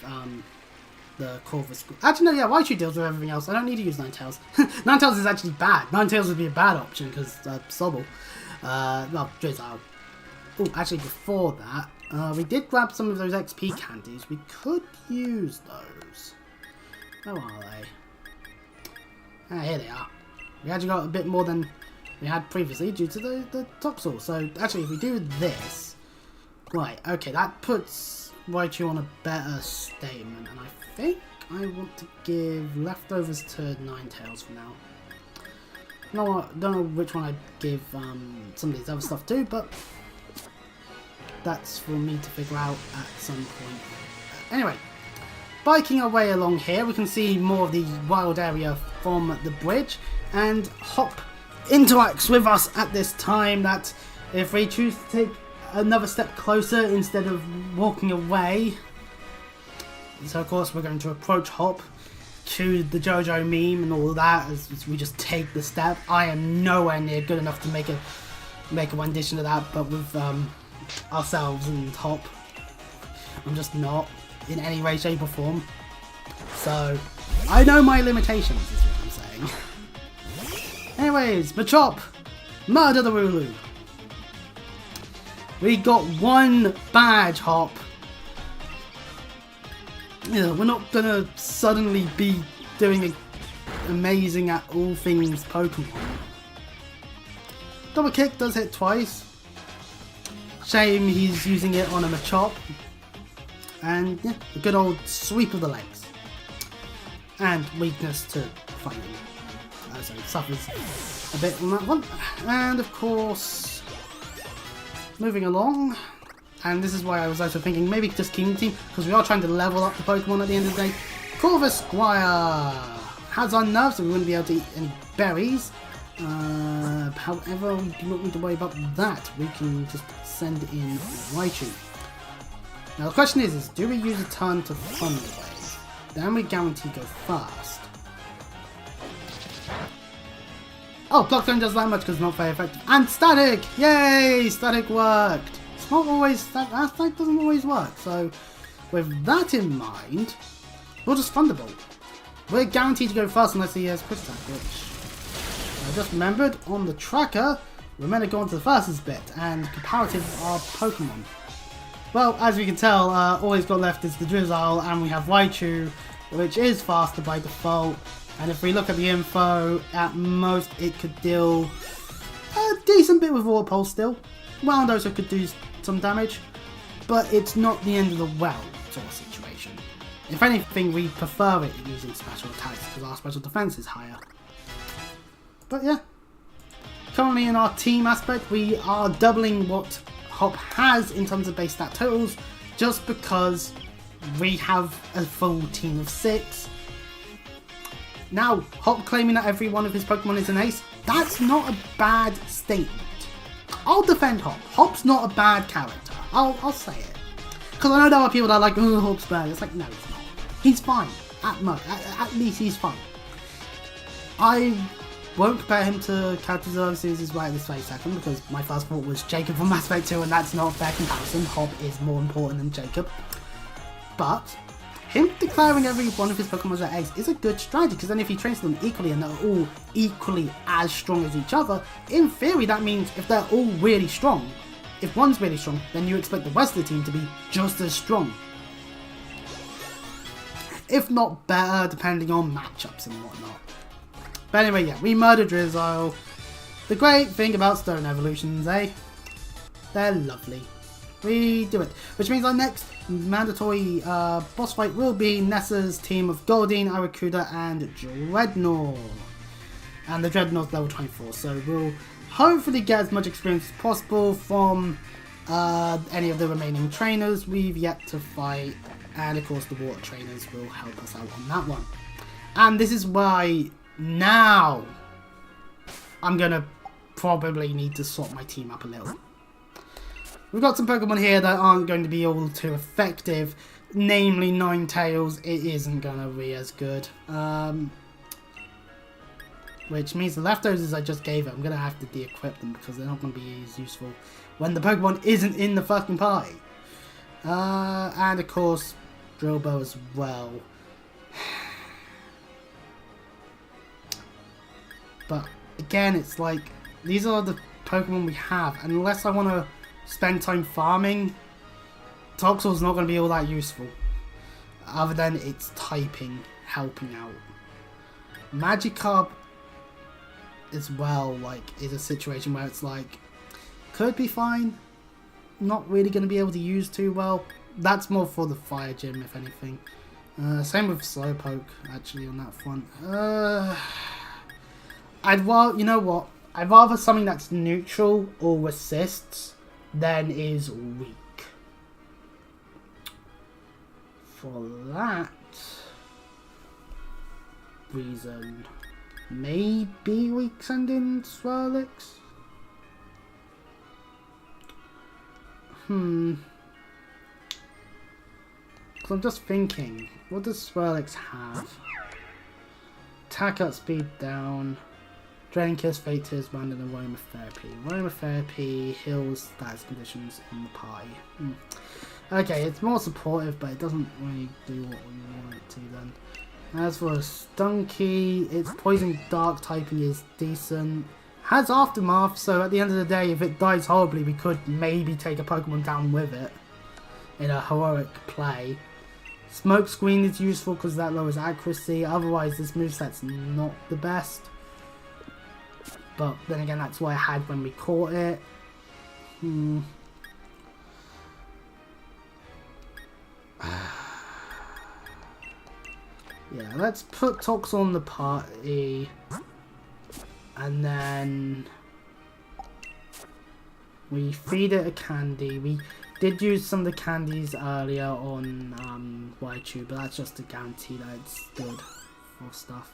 the Corvus. Actually, no, yeah, Raichu deals with everything else. I don't need to use Ninetales. Ninetales is actually bad. Ninetales would be a bad option because Sobble. Well, Drizzle. Oh, actually, before that, we did grab some of those XP candies. We could use those. Where are they? Ah, here they are. We actually got a bit more than we had previously due to the Toxel. So, actually, if we do this, Right, okay, that puts Raichu on a better statement, and I think I want to give leftovers to Ninetales for now. No, don't know which one I'd give some of these other stuff to, but that's for me to figure out at some point. Anyway, biking our way along here, we can see more of the wild area from the bridge, and Hop interacts with us at this time that if we choose to take another step closer instead of walking away. So of course we're going to approach Hop, cue the JoJo meme and all that as we just take the step. I am nowhere near good enough to make a rendition of that, but with ourselves and Hop, I'm just not in any way, shape or form. So I know my limitations is what I'm saying. Anyways, Machop, murder the Wooloo. We got one badge, Hop. Yeah, we're not gonna suddenly be doing amazing at all things Pokemon. Double kick does hit twice. Shame he's using it on a Machop. And yeah, a good old sweep of the legs. And weakness to fighting. So it suffers a bit on that one. And of course, moving along, and this is why I was also thinking maybe just King Team, because we are trying to level up the Pokemon at the end of the day. Corvus Squire has our nerves, so we wouldn't be able to eat any berries. However, we do not need to worry about that. We can just send in Raichu. Now the question is do we use a turn to Thunder Wave? Then we guarantee go fast. Oh, Block Zone does that much because it's not very effective. And Static! Yay! Static worked! It's not always, that doesn't always work. So, with that in mind, we'll just Thunderbolt. We're guaranteed to go first unless he has Quick Attack, which I just remembered on the tracker, we're meant to go on to the fastest bit, and comparative are Pokemon. Well, as we can tell, all he's got left is the Drizzile, and we have Raichu, which is faster by default. And if we look at the info, at most it could deal a decent bit with Water Pulse still. Roundoso could do some damage, but it's not the end of the world sort of situation. If anything, we prefer it using special attacks because our special defense is higher. But yeah, currently in our team aspect, we are doubling what Hop has in terms of base stat totals, just because we have a full team of 6. Now, Hop claiming that every one of his Pokemon is an ace, that's not a bad statement. I'll defend Hop. Hop's not a bad character. I'll say it. Because I know there are people that are like, oh, Hop's bad. It's like, no, he's not. He's fine. At least he's fine. I won't compare him to characters of other series right at this very second, because my first thought was Jacob from Mass Effect 2, and that's not a fair comparison. Hop is more important than Jacob. But him declaring every one of his Pokemon as an ace is a good strategy, because then if he trains them equally and they're all equally as strong as each other, in theory that means if they're all really strong, if one's really strong, then you expect the rest of the team to be just as strong. If not better, depending on matchups and whatnot. But anyway, yeah, we murdered Drizzile. The great thing about Stone Evolutions, they're lovely. We do it. Which means our next mandatory boss fight will be Nessa's team of Goldeen, Arrokuda, and Dreadnought. And the Dreadnought's level 24, so we'll hopefully get as much experience as possible from any of the remaining trainers we've yet to fight. And of course the water trainers will help us out on that one. And this is why now I'm going to probably need to swap my team up a little. We've got some Pokemon here that aren't going to be all too effective, namely Ninetales. It isn't going to be as good. Which means the leftovers I just gave it, I'm going to have to de-equip them because they're not going to be as useful when the Pokemon isn't in the fucking party. And of course, Drillbow as well. But again, it's like, these are the Pokemon we have. And unless I want to spend time farming, Toxel's not going to be all that useful. Other than its typing helping out. Magikarp as well, like, is a situation where it's like, could be fine. not really going to be able to use too well. That's more for the fire gym, if anything. Same with Slowpoke, actually, on that front. You know what? I'd rather something that's neutral or assists than is weak. For that reason, maybe weak sending Swirlix? Because I'm just thinking, what does Swirlix have? Attack up, speed down. Draining Kiss, Fate Tears, Random, and Aromatherapy. Aromatherapy heals status conditions on the party. Okay, it's more supportive, but it doesn't really do what we want it to then. As for Stunky, its Poison Dark typing is decent. Has Aftermath, so at the end of the day, if it dies horribly, we could maybe take a Pokemon down with it in a heroic play. Smoke Screen is useful because that lowers accuracy. Otherwise, this moveset's not the best. But then again, that's what I had when we caught it. Yeah, let's put Tox on the party. And then we feed it a candy. We did use some of the candies earlier on Raichu, but that's just to guarantee that it's good for stuff.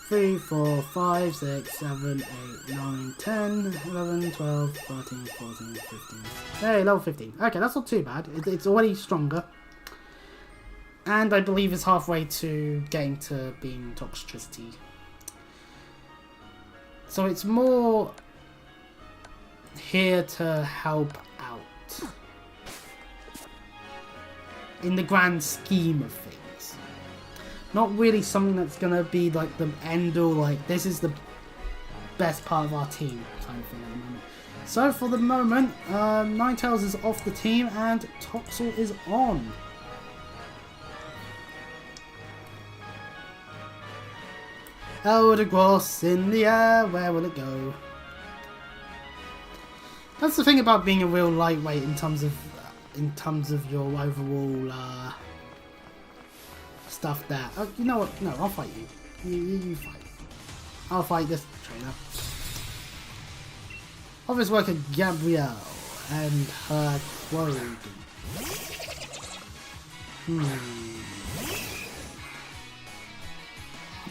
3, 4, 5, 6, 7, 8, 9, 10, 11, 12, 13, 14, 15. Hey, level 15. Okay, that's not too bad. It's already stronger. And I believe it's halfway to getting to being Toxtricity. So it's more here to help out in the grand scheme of things. Not really something that's going to be like the end all, like this is the best part of our team kind of thing at the moment. So for the moment, Ninetales is off the team and Toxel is on. Eldegoss in the air, where will it go? That's the thing about being a real lightweight in terms of your overall stuff there. Oh, you know what? No, I'll fight you. You fight. I'll fight this trainer. Office worker Gabrielle and her Quogue.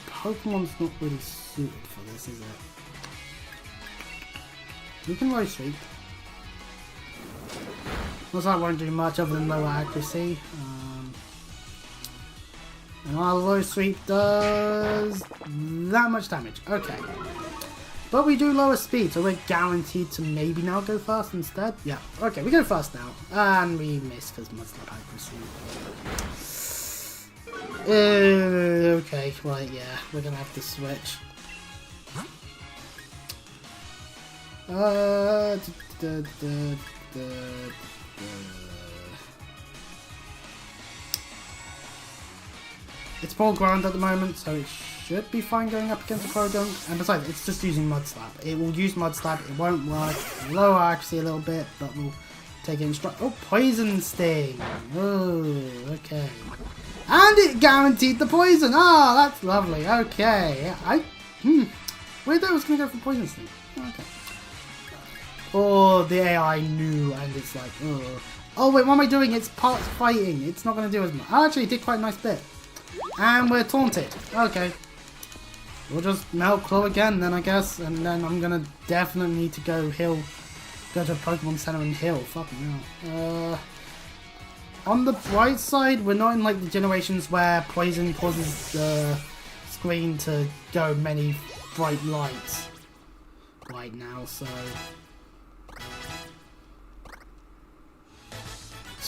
Pokemon's not really suited for this, is it? We can low sweep. Looks like it won't do much other than lower accuracy. And our low sweep does that much damage. Okay. But we do lower speed, so we're guaranteed to maybe now go fast instead. Yeah. Okay, we go fast now. And we miss because Nuzlocke accuracy. Okay, right, yeah, we're gonna have to switch. It's full ground at the moment, so it should be fine going up against a Podunk. And besides, it's just using Mud Slap. It will use Mud Slap, it won't work. Lower accuracy a little bit, but we'll take it in strike. Oh, Poison Sting! Oh, okay. And it guaranteed the poison! Oh, that's lovely. Okay. Weird that I was going to go for Poison Sting. Okay. Oh, the AI knew and it's like, oh. Oh, wait, what am I doing? It's parts fighting. It's not going to do as much. Oh, actually, it did quite a nice bit. And we're taunted. Okay. We'll just Melt Claw again then, I guess. And then I'm going to definitely need to go heal. Go to a Pokemon Center and heal. Fucking hell. On the bright side, we're not in like the generations where poison causes the screen to go many bright lights right now, so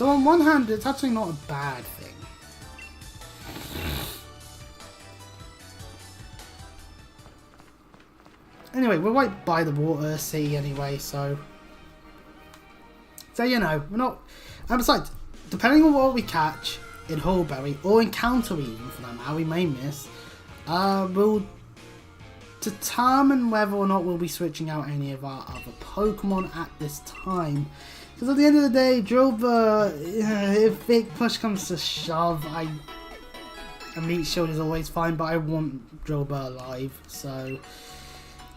on one hand, it's actually not a bad thing. Anyway, we're right by the water sea anyway, so you know, we're not. And besides, depending on what we catch in Hullberry, or Encounter even for that matter, we may miss, we'll determine whether or not we'll be switching out any of our other Pokemon at this time. Because at the end of the day, Drillbur, if big push comes to shove, a meat shield is always fine, but I want Drillbur alive, so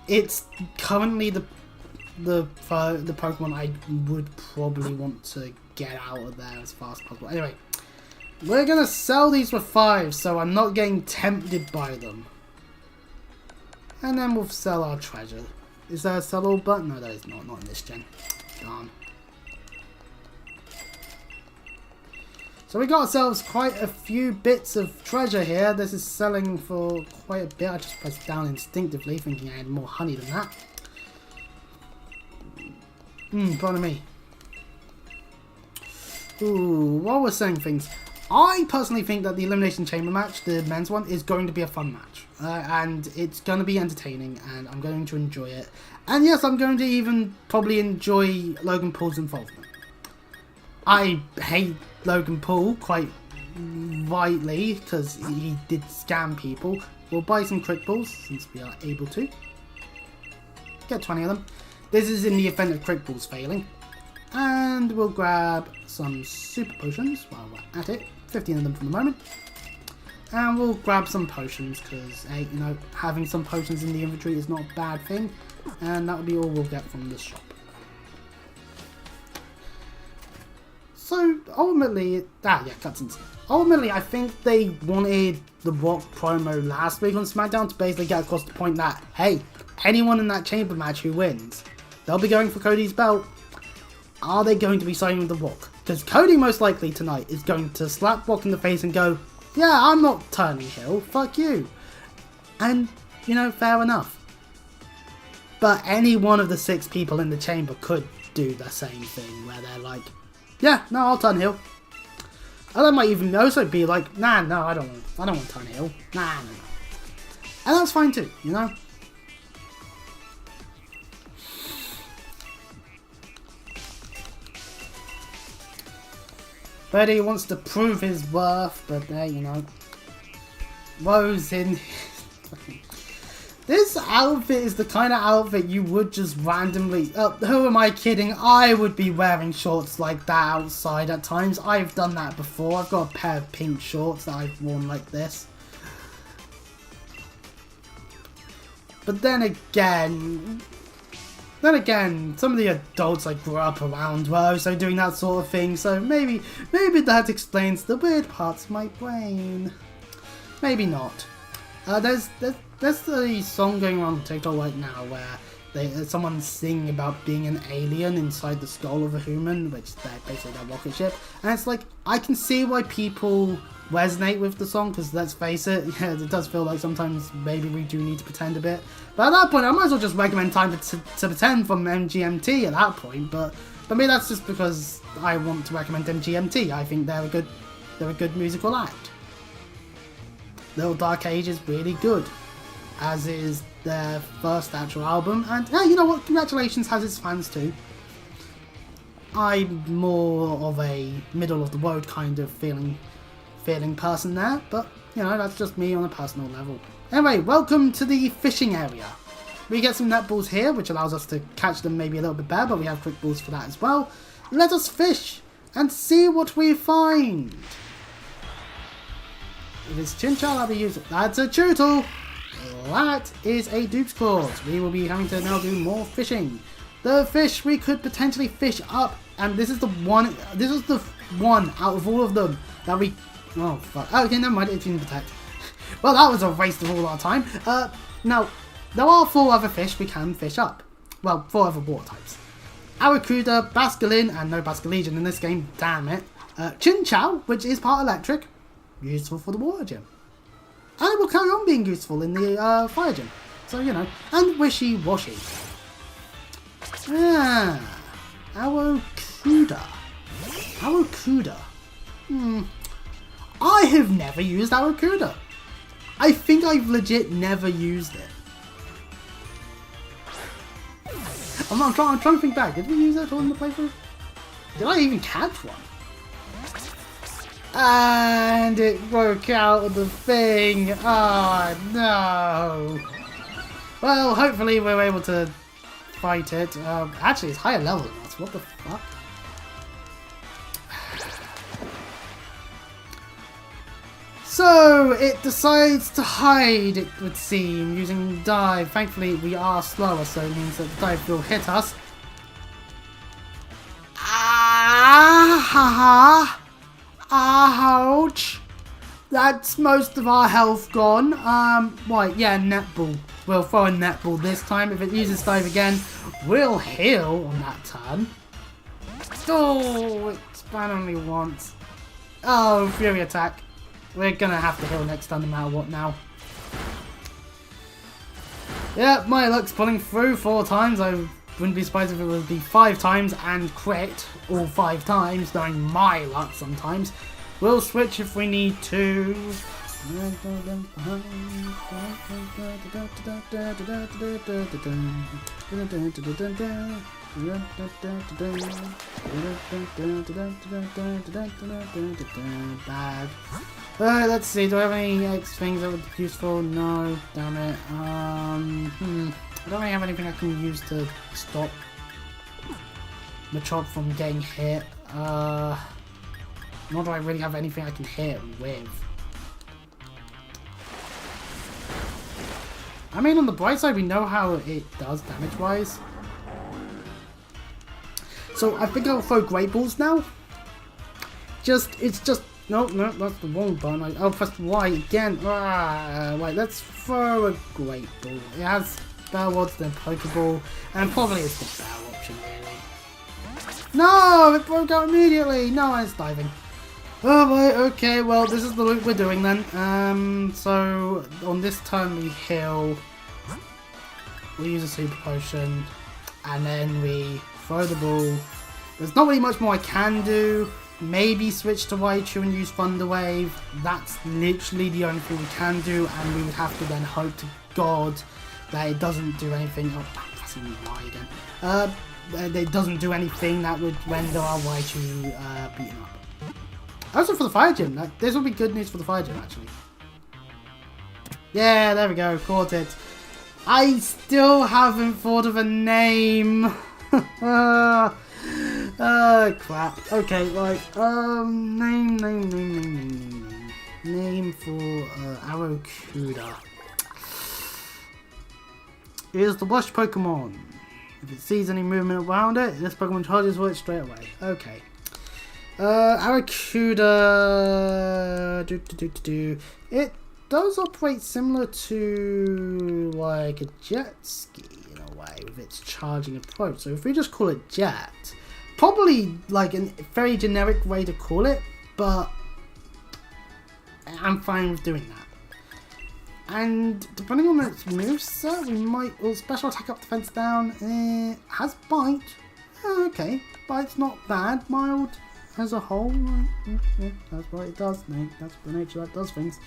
it's currently the Pokemon I would probably want to get out of there as fast as possible. Anyway, we're gonna sell these for 5, so I'm not getting tempted by them. And then we'll sell our treasure. Is there a sell all button? No, there is not. Not in this gen. Darn. So we got ourselves quite a few bits of treasure here. This is selling for quite a bit. I just pressed down instinctively, thinking I had more honey than that. Pardon me. Ooh, while we're saying things, I personally think that the Elimination Chamber match, the men's one, is going to be a fun match. And it's going to be entertaining, and I'm going to enjoy it. And yes, I'm going to even probably enjoy Logan Paul's involvement. I hate Logan Paul quite rightly, because he did scam people. We'll buy some crit balls, since we are able to. Get 20 of them. This is in the event of crit balls failing. And we'll grab some super potions while we're at it. 15 of them for the moment. And we'll grab some potions because, hey, you know, having some potions in the inventory is not a bad thing. And that will be all we'll get from the shop. So, ultimately, cutscenes. Ultimately, I think they wanted the Rock promo last week on SmackDown to basically get across the point that, hey, anyone in that chamber match who wins, they'll be going for Cody's belt. Are they going to be signing with the Rock? Because Cody most likely tonight is going to slap Rock in the face and go, yeah, I'm not turning heel, fuck you. And, you know, fair enough. But any one of the 6 people in the chamber could do the same thing, where they're like, yeah, no, I'll turn heel. And they might even also be like, nah, no, I don't want to turn heel. Nah, no. And that's fine too, you know? But he wants to prove his worth, but there, you know. Rose in... This outfit is the kind of outfit you would just randomly... who am I kidding? I would be wearing shorts like that outside at times. I've done that before. I've got a pair of pink shorts that I've worn like this. But then again, some of the adults I grew up around were also doing that sort of thing, so maybe that explains the weird parts of my brain. Maybe not. There's a song going around TikTok right now where someone's singing about being an alien inside the skull of a human, which is basically their rocket ship, and it's like, I can see why people resonate with the song, because let's face it, yeah, it does feel like sometimes maybe we do need to pretend a bit. But at that point, I might as well just recommend Time to Pretend from MGMT at that point. But for me, that's just because I want to recommend MGMT. I think they're a good musical act. Little Dark Age is really good, as is their first actual album. And yeah, you know what? Congratulations has its fans too. I'm more of a middle of the road kind of feeling person there, but you know, that's just me on a personal level. Anyway, welcome to the fishing area. We get some net balls here, which allows us to catch them maybe a little bit better, but we have quick balls for that as well. Let us fish and see what we find. If it's Chinchou, I'll be using. That's a Chootle. That is a Duke's Claws. We will be having to now do more fishing. The fish we could potentially fish up, and this is the one. This is the one out of all of them that we. Oh fuck. Oh, okay, never mind. It didn't protect. Well, that was a waste of all our time. Now there are 4 other fish we can fish up. Well, 4 other water types. Arrokuda, Basculin, and no Basculegion in this game. Damn it. Chinchou, which is part electric, useful for the water gym. And it will carry on being useful in the fire gym. So, you know. And Wishy Washy. Arrokuda. I have never used Arrokuda. I think I've legit never used it. I'm trying to think back. Did we use it at all in the playthrough? Did I even catch one? And it broke out of the thing. Oh no. Well, hopefully we're able to fight it. Actually, it's higher level than us. What the fuck? So, it decides to hide, it would seem, using dive. Thankfully, we are slower, so it means that the dive will hit us. Ah, ha, ha. Ouch. That's most of our health gone. Right, yeah, netball. We'll throw a netball this time. If it uses dive again, we'll heal on that turn. Oh, it's banned only once. Oh, Fury attack. We're gonna have to heal next time no matter what now. Yeah, my luck's pulling through 4 times. I wouldn't be surprised if it would be 5 times and crit all 5 times, knowing my luck sometimes. We'll switch if we need to. Bad. Let's see, do I have any X things that would be useful? No, damn it. I don't really have anything I can use to stop Machop from getting hit. Nor do I really have anything I can hit with. I mean, on the bright side, we know how it does damage-wise. So I think I'll throw Great Balls now. It's just... No, that's the wrong button. I'll press Y again. Right, let's throw a Great Ball. It has better odds than Pokeball, and probably it's the better option, really. No, it broke out immediately. No, it's diving. Oh, right, okay, well, this is the loop we're doing then. So, on this turn we heal, we use a Super Potion, and then we throw the ball. There's not really much more I can do. Maybe switch to Raichu and use Thunder Wave. That's literally the only thing we can do, and we would have to then hope to God that it doesn't do anything. Oh, I'm pressing Y again. It doesn't do anything that would render our Raichu beaten up. Also for the Fire Gym, this will be good news for the Fire Gym actually. Yeah, there we go, caught it. I still haven't thought of a name. Crap. Okay, right. Name for Arrokuda is the Wash Pokemon. If it sees any movement around it, this Pokemon charges for it straight away. Okay. Arrokuda, it does operate similar to like a jet ski in a way with its charging approach. So if we just call it jet, probably like a very generic way to call it, but I'm fine with doing that. And depending on its moveset, we might, special attack up, defense down, has bite, okay, bite's not bad, mild. As a whole, that's what it does, mate. That's the nature that does things.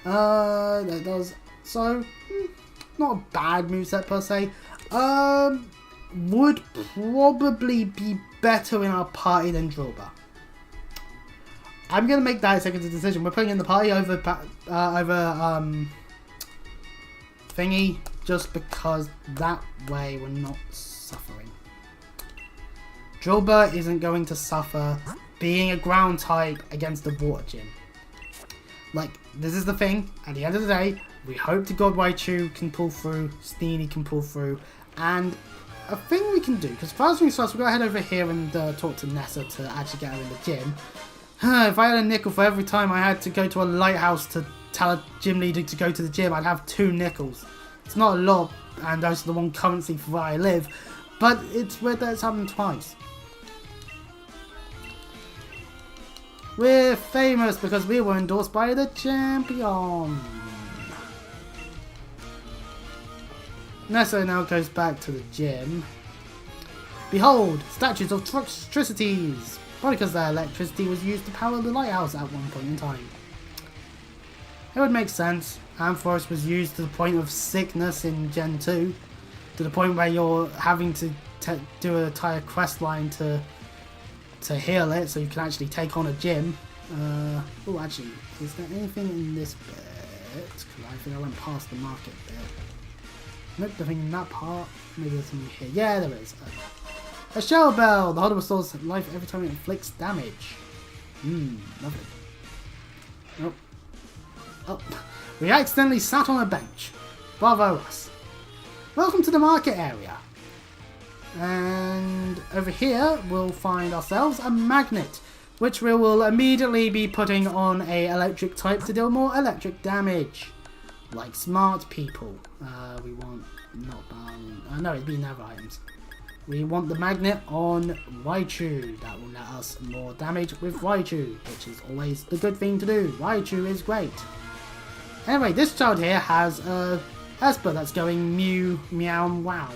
That does so. Not a bad moveset per se. Would probably be better in our party than Drillbur. I'm gonna make that a second decision. We're putting in the party over thingy just because that way we're not suffering. Drillbur isn't going to suffer being a ground type against a water gym. Like, this is the thing. At the end of the day, we hope to God Raichu can pull through, Steenie can pull through, and a thing we can do, because first things first, we'll go head over here and talk to Nessa to actually get her in the gym. If I had a nickel for every time I had to go to a lighthouse to tell a gym leader to go to the gym, I'd have 2 nickels. It's not a lot, and those are the one currency for where I live, but it's weird that it's happened twice. We're famous because we were endorsed by the champion. Nessa now goes back to the gym. Behold, statues of Truxtricities. Probably because their electricity was used to power the lighthouse at one point in time. It would make sense. Ampharos was used to the point of sickness in Gen 2. To the point where you're having to do an entire quest line to heal it, so you can actually take on a gym. Oh, actually, is there anything in this bit? Because I think I went past the market bit. Nope, nothing in that part. Maybe there's something here. Yeah, there is. A Shell Bell! The holder restores life every time it inflicts damage. Lovely. Nope. Oh, we accidentally sat on a bench. Bravo us. Welcome to the market area. And over here we'll find ourselves a magnet, which we will immediately be putting on a electric type to deal more electric damage. Like smart people. We want no, it'd be never items. We want the magnet on Raichu. That will net us more damage with Raichu, which is always the good thing to do. Raichu is great. Anyway, this child here has a Esper that's going mew, meow, wow.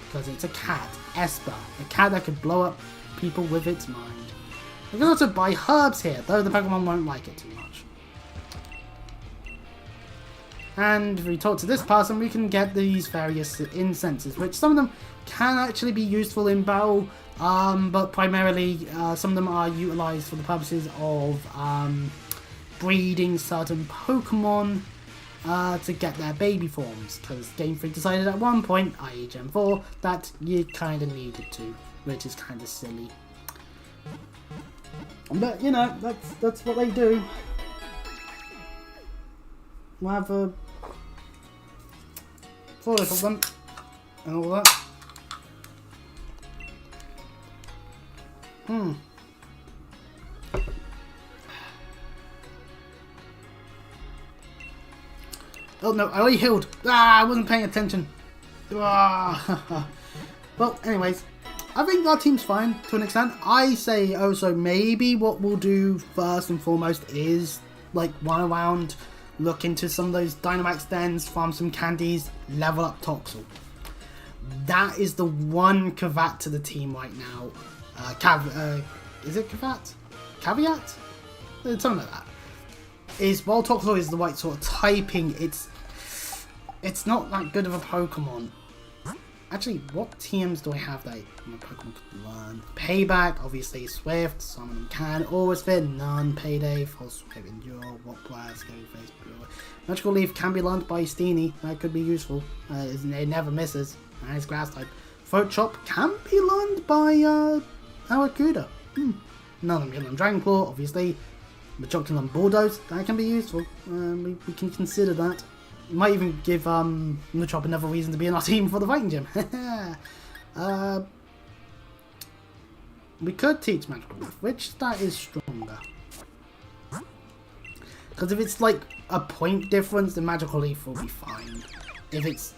Because it's a cat. Esper. A cat that could blow up people with its mind. We can also buy herbs here, though the Pokemon won't like it too much. And if we talk to this person, we can get these various incenses, which some of them can actually be useful in battle, but primarily some of them are utilized for the purposes of breeding certain Pokemon to get their baby forms, because Game Freak decided at one point, i.e. Gen 4, that you kind of needed to, which is kind of silly. But, you know, that's what they do. We'll have a forest of them, and all that. Oh no, I already healed. I wasn't paying attention. Well, anyways, I think our team's fine to an extent. I say also maybe what we'll do first and foremost is like run around, look into some of those Dynamax dens, farm some candies, level up Toxel. That is the one caveat to the team right now. Is it caveat? Caveat? Something like that. Is while Toxel is the right sort of typing, it's not that good of a Pokemon. Actually, what TMs do I have that my Pokemon could learn? Payback, obviously, Swift, some of them can. Always Fit, none. Payday, False Swift, Endure, What Blast, Scary Face, Brewer. Magical Leaf can be learned by Steenie, that could be useful. It never misses, and it's Grass type. Throat Chop can be learned by Aracuda. None of them can learn Dragon Claw, obviously. Machoculum Bulldoze, that can be useful. We can consider that. Might even give Machop another reason to be in our team for the fighting gym. We could teach Magical Leaf, which that is stronger. Because if it's like a point difference, then Magical Leaf will be fine. If it's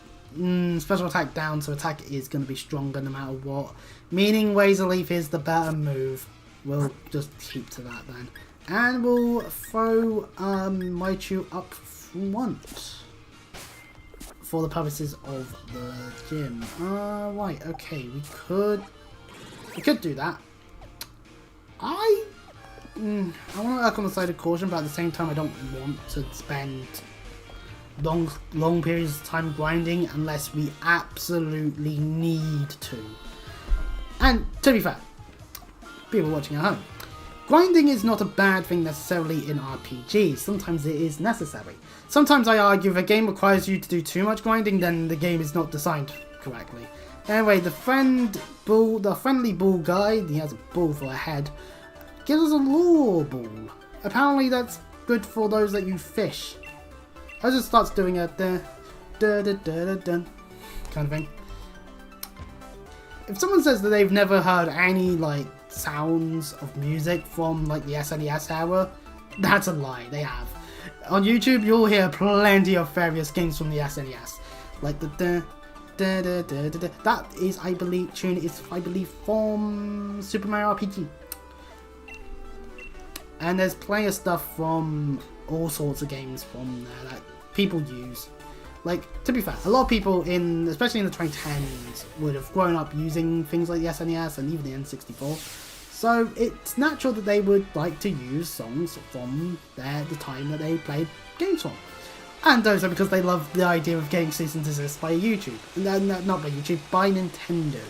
special attack down, so attack is going to be stronger no matter what. Meaning Razor Leaf is the better move. We'll just keep to that then. And we'll throw Raichu up front for the purposes of the gym. Right, okay, we could do that. I want to work on the side of caution, but at the same time I don't want to spend long periods of time grinding unless we absolutely need to. And to be fair, people watching at home, grinding is not a bad thing necessarily in RPGs. Sometimes it is necessary. Sometimes I argue if a game requires you to do too much grinding, then the game is not designed correctly. Anyway, the friendly bull guy, he has a bull for a head, gives us a lure ball. Apparently that's good for those that you fish. I just starts doing a da da da da da kind of thing. If someone says that they've never heard any like sounds of music from like the SNES era, that's a lie. They have. On YouTube, you'll hear plenty of various games from the SNES, like the da da da da da. That is, I believe, from Super Mario RPG. And there's plenty of stuff from all sorts of games from there that people use. Like, to be fair, a lot of people especially in the 2010s, would have grown up using things like the SNES and even the N64. So it's natural that they would like to use songs from the time that they played games from. And those are because they love the idea of getting cease and desist by YouTube. Not by YouTube, by Nintendo.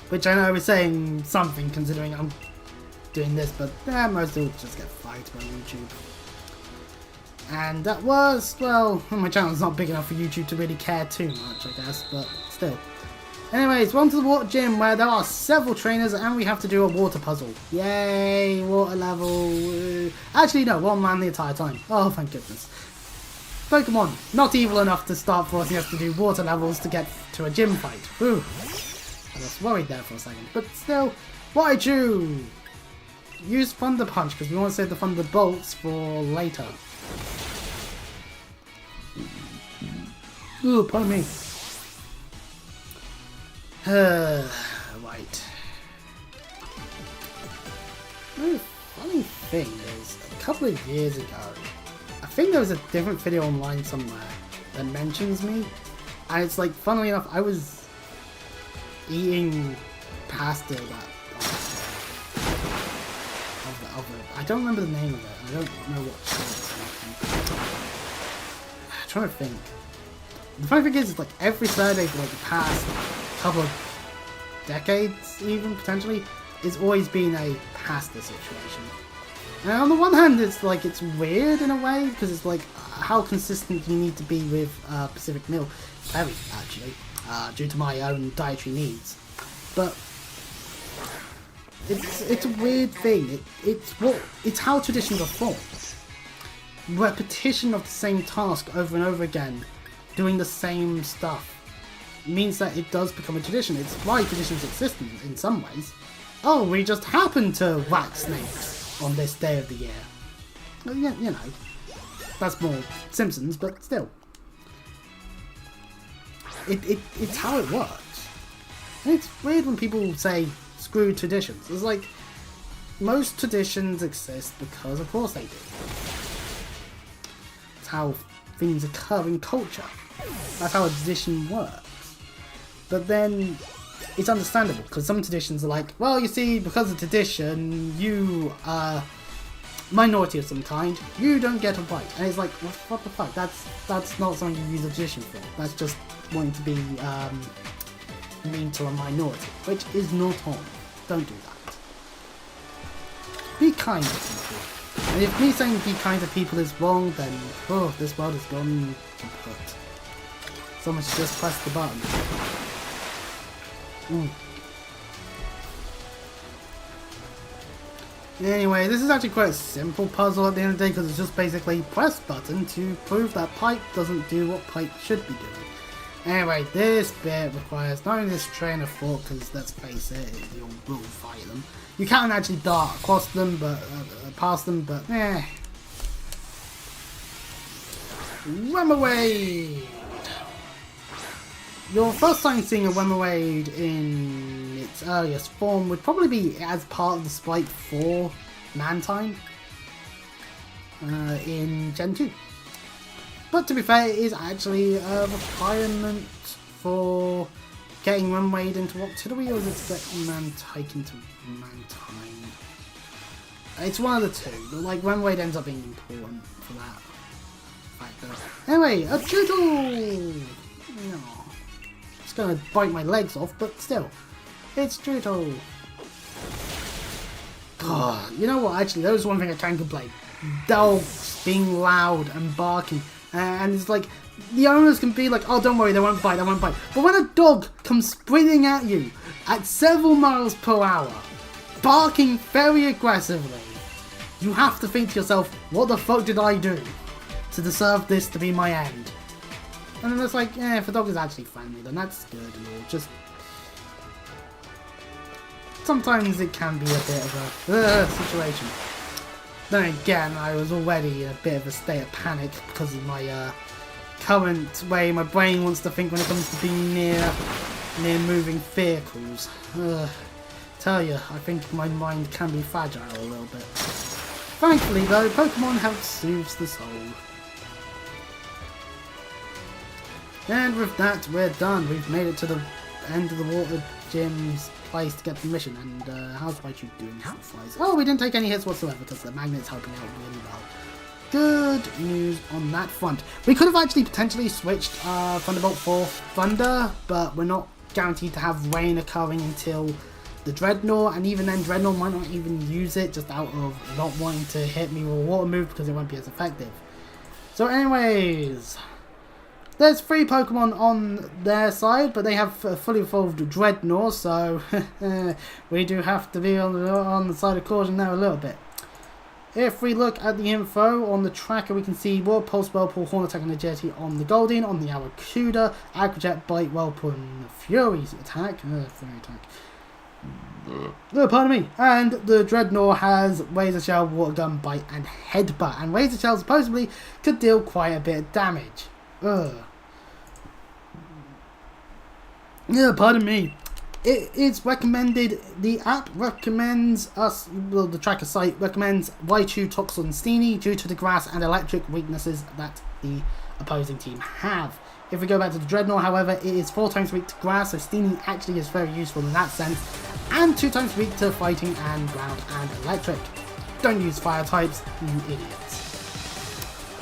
Which I know is saying something considering I'm doing this, but most will just get flagged by YouTube. And that was, well, my channel's not big enough for YouTube to really care too much, I guess, but still. Anyways, we're on to the water gym where there are several trainers and we have to do a water puzzle. Yay, water level. Actually, no, one man the entire time. Oh, thank goodness. Pokemon, not evil enough to start forcing us to do water levels to get to a gym fight. Whew. I was worried there for a second. But still, what I do? Use Thunder Punch because we want to save the Thunder Bolts for later. Ooh, pardon me. Right. The funny thing is, a couple of years ago, I think there was a different video online somewhere that mentions me, and it's like, funnily enough, I was eating pasta that I don't remember the name of it. I don't know what show it's making. I'm trying to think. The funny thing is, it's like every Saturday for like the past couple of decades, even potentially, it's always been a pasta situation. And on the one hand, it's like it's weird in a way because it's like how consistent you need to be with Pacific meal. Very actually, due to my own dietary needs. But it's a weird thing. It's how traditions are formed. Repetition of the same task over and over again, doing the same stuff, means that it does become a tradition. It's why traditions exist in some ways. Oh, we just happen to whack snakes on this day of the year. Well, yeah, you know, that's more Simpsons, but still. It's how it works. And it's weird when people say, screw traditions. It's like, most traditions exist because of course they do. It's how things occur in culture. That's how a tradition works. But then, it's understandable, because some traditions are like, well, you see, because of tradition, you are minority of some kind, you don't get a bite. And it's like, what the fuck? That's not something you use a tradition for. That's just wanting to be mean to a minority, which is not on. Don't do that. Be kind to people. And if me saying be kind to people is wrong, then, oh, this world is gone kaput. Someone should just press the button. Anyway, this is actually quite a simple puzzle at the end of the day because it's just basically press button to prove that pipe doesn't do what pipe should be doing. Anyway, this bit requires not only this train of thought because let's face it, you will fight them. You can actually dart across them, but past them, but eh. Whamawade! Your first time seeing a Whamawade in its earliest form would probably be as part of the Sprite 4 Mantine in Gen 2. But to be fair, it is actually a requirement for getting Whamawade into Octillery, or is it to get Mantike into Mantine? It's one of the two, but like Whamawade ends up being important for that factor. Anyway, a Doodle! No. It's gonna bite my legs off, but still. It's Doodle. God, you know what, actually, that was one thing I can complain. Dogs being loud and barking. And it's like, the owners can be like, oh, don't worry, they won't bite, they won't bite. But when a dog comes sprinting at you at several miles per hour, barking very aggressively, you have to think to yourself, what the fuck did I do to deserve this to be my end? And then it's like, yeah, if a dog is actually friendly, then that's good and all. Just sometimes it can be a bit of a situation. Then again, I was already in a bit of a state of panic because of my current way my brain wants to think when it comes to being near moving vehicles. Tell you, I think my mind can be fragile a little bit. Thankfully though, Pokemon helps soothe the soul. And with that, we're done. We've made it to the end of the water gym's place to get the mission. And how's Raichu doing health-wise? Oh, we didn't take any hits whatsoever because the magnet's helping out really well. Good news on that front. We could have actually potentially switched Thunderbolt for Thunder, but we're not guaranteed to have rain occurring until the Dreadnought, and even then Dreadnought might not even use it just out of not wanting to hit me with a water move because it won't be as effective. So anyways, There's 3 Pokemon on their side, but they have a fully evolved Dreadnought, so we do have to be on the side of caution there a little bit. If we look at the info on the tracker, we can see World Pulse, Whirlpool, Horn Attack and Agility on the Goldeen, on the Arrokuda, Aquajet, Bite, Whirlpool and Fury Attack. Pardon me. And the Dreadnought has Razor Shell, Water Gun, Bite and Headbutt. And Razor Shell supposedly could deal quite a bit of damage. Pardon me. It is recommended, the app recommends us, well, the tracker site recommends Raichu, Toxel and Steenie due to the grass and electric weaknesses that the opposing team have. If we go back to the Dreadnought, however, it is 4 times weak to grass, so Steenie actually is very useful in that sense, and 2 times weak to fighting and ground and electric. Don't use fire types, you idiots.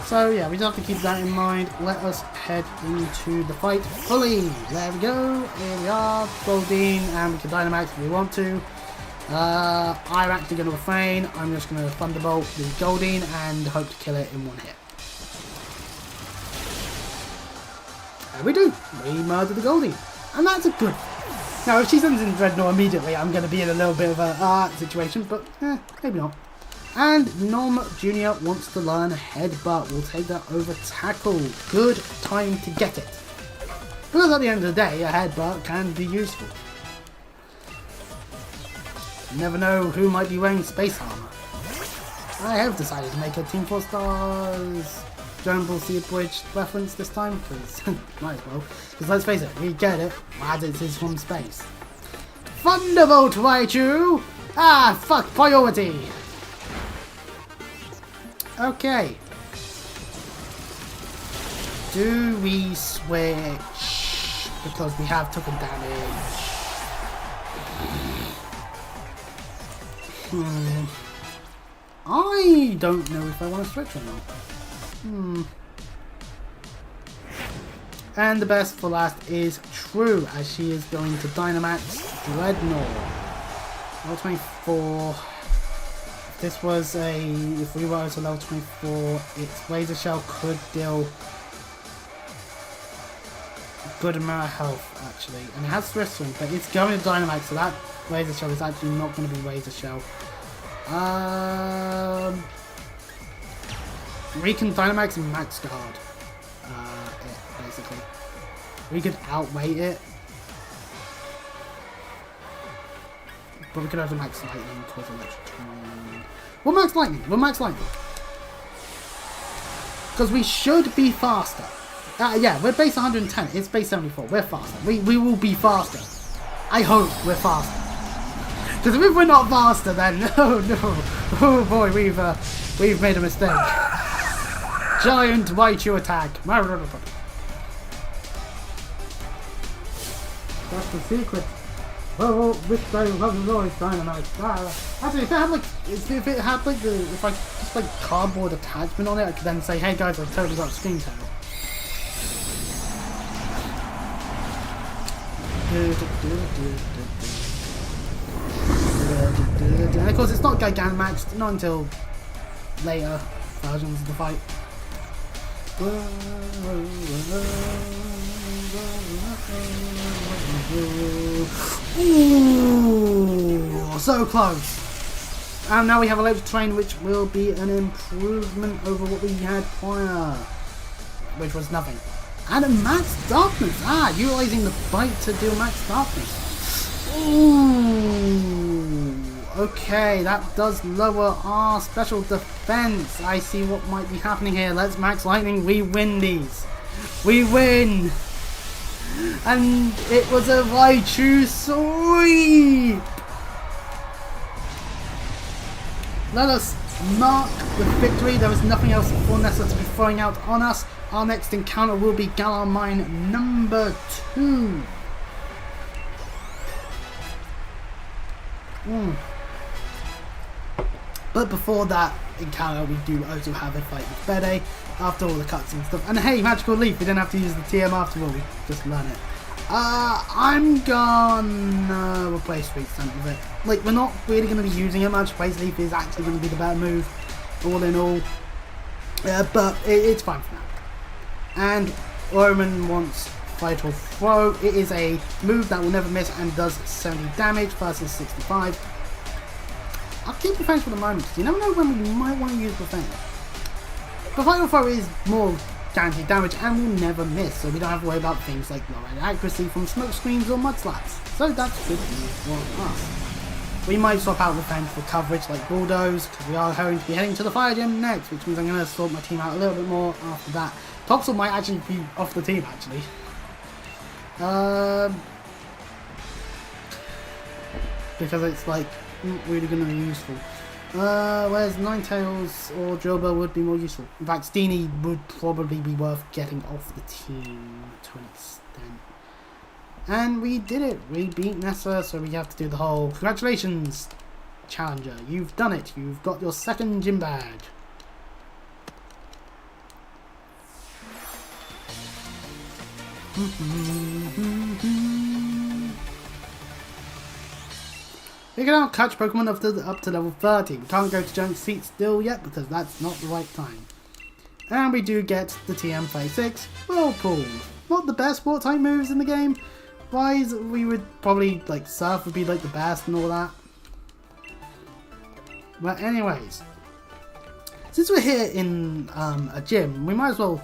So yeah, we just have to keep that in mind. Let us head into the fight fully. There we go. Here we are. Goldeen, and we can Dynamax if we want to. I'm actually going to refrain. I'm just going to Thunderbolt the Goldeen and hope to kill it in 1 hit. There we do. We murdered the Goldeen. And that's a good thing. Now, if she sends in Dreadnought immediately, I'm going to be in a little bit of a situation, but maybe not. And Nom Jr. wants to learn Headbutt. We'll take that over Tackle. Good time to get it. Because at the end of the day, a Headbutt can be useful. You never know who might be wearing space armor. I have decided to make a Team 4 Stars Dragon Ball Z Bridge reference this time, because might as well. Because let's face it, we get it, as it is from space. Thunderbolt Raichu! Ah, fuck priority! Okay. Do we switch? Because we have taken damage. I don't know if I want to switch or not. And the best for last is True, as she is going to Dynamax Dreadnought. Level 24. This was if we were to level 24, its Razor Shell could deal a good amount of health, actually. And it has Thrift Swing, but it's going to Dynamax, so that Razor Shell is actually not going to be Razor Shell. We can Dynamax and Max Guard it, basically. We could outweigh it. But we could also Max Lightning, cause electric charge. We'll Max Lightning. We'll Max Lightning. Because we should be faster. Yeah, we're base 110. It's base 74. We're faster. We will be faster. I hope we're faster. Because if we're not faster, then no. Oh boy, we've made a mistake. Giant Raichu attack. That's the secret. Oh, which day love is always Dynamite. Actually, if it had like if I just like cardboard attachment on it, I could then say, hey guys, I've totally got a Screen Tail. And of course, it's not Gigantamaxed, not until later versions of the fight. Ooh, so close. And now we have Electric Terrain, which will be an improvement over what we had prior, which was nothing. And a Max Darkness. Utilizing the Bite to deal Max Darkness. Ooh. Okay, that does lower our special defense. I see what might be happening here. Let's Max Lightning. We win these. We win. And it was a Raichu sweep. Let us mark the victory. There is nothing else for Nessa to be throwing out on us. Our next encounter will be Galar Mine number 2. But before that encounter, we do also have a fight with Bede after all the cutscene stuff. And hey, Magical Leaf, we didn't have to use the TM after all, we just learn it. I'm gonna replace Sweet Scent with it. Like, we're not really going to be using it much. Replace Leaf is actually going to be the better move, all in all. But it's fine for now. And Omen wants Vital Throw. It is a move that will never miss and does 70 damage versus 65. I'll keep Defense for the moment because you never know when we might want to use Defense. But Vital Throw is more guaranteed damage and will never miss, so we don't have to worry about things like low accuracy from smoke screens or mud slaps. So that's good news for us. We might swap out Defense for coverage like Bulldoze because we are going to be heading to the Fire Gym next, which means I'm going to sort my team out a little bit more after that. Toxel might actually be off the team actually. Because it's like not really going to be useful. Whereas Ninetales or Drillbell would be more useful. In fact, Steenie would probably be worth getting off the team to an extent. And we did it. We beat Nessa, so we have to do the whole congratulations, Challenger. You've done it. You've got your second gym badge. We can now catch Pokemon up to level 30. We can't go to Giant Seat still yet because that's not the right time. And we do get the TM36 Whirlpool. Not the best water type moves in the game. Wise, we would probably like Surf would be like the best and all that. But anyways, since we're here in a gym, we might as well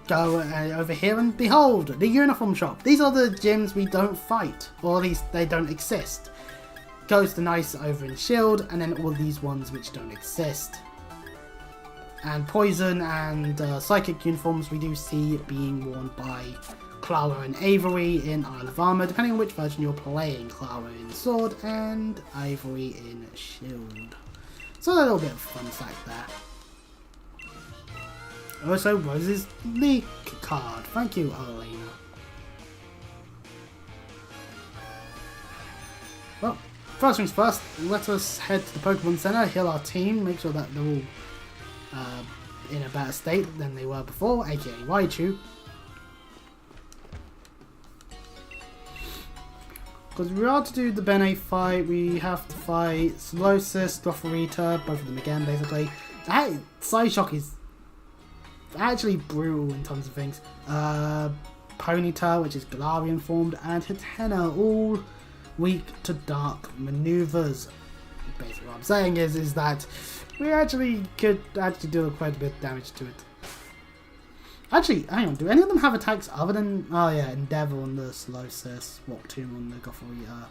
go over here and behold the uniform shop. These are the gyms we don't fight, or at least they don't exist. Goes to Nice over in Shield, and then all these ones which don't exist. And Poison and Psychic uniforms we do see being worn by Clara and Avery in Isle of Armor, depending on which version you're playing. Clara in Sword and Avery in Shield. So a little bit of fun fact there. Also, Rose's League card. Thank you, Elena. Well, first things first, let us head to the Pokemon Center, heal our team, make sure that they're all in a better state than they were before, aka Raichu. Because we are to do the Bene fight, we have to fight Solosis, Gothorita, both of them again basically. That Psyshock is actually brutal in terms of things. Ponyta, which is Galarian formed, and Hatena, all weak to dark maneuvers. Basically what I'm saying is that we actually could do quite a bit of damage to it. Actually, hang on, do any of them have attacks other than, oh yeah, Endeavour on the Solosis, Walk Tomb on the Gothorita,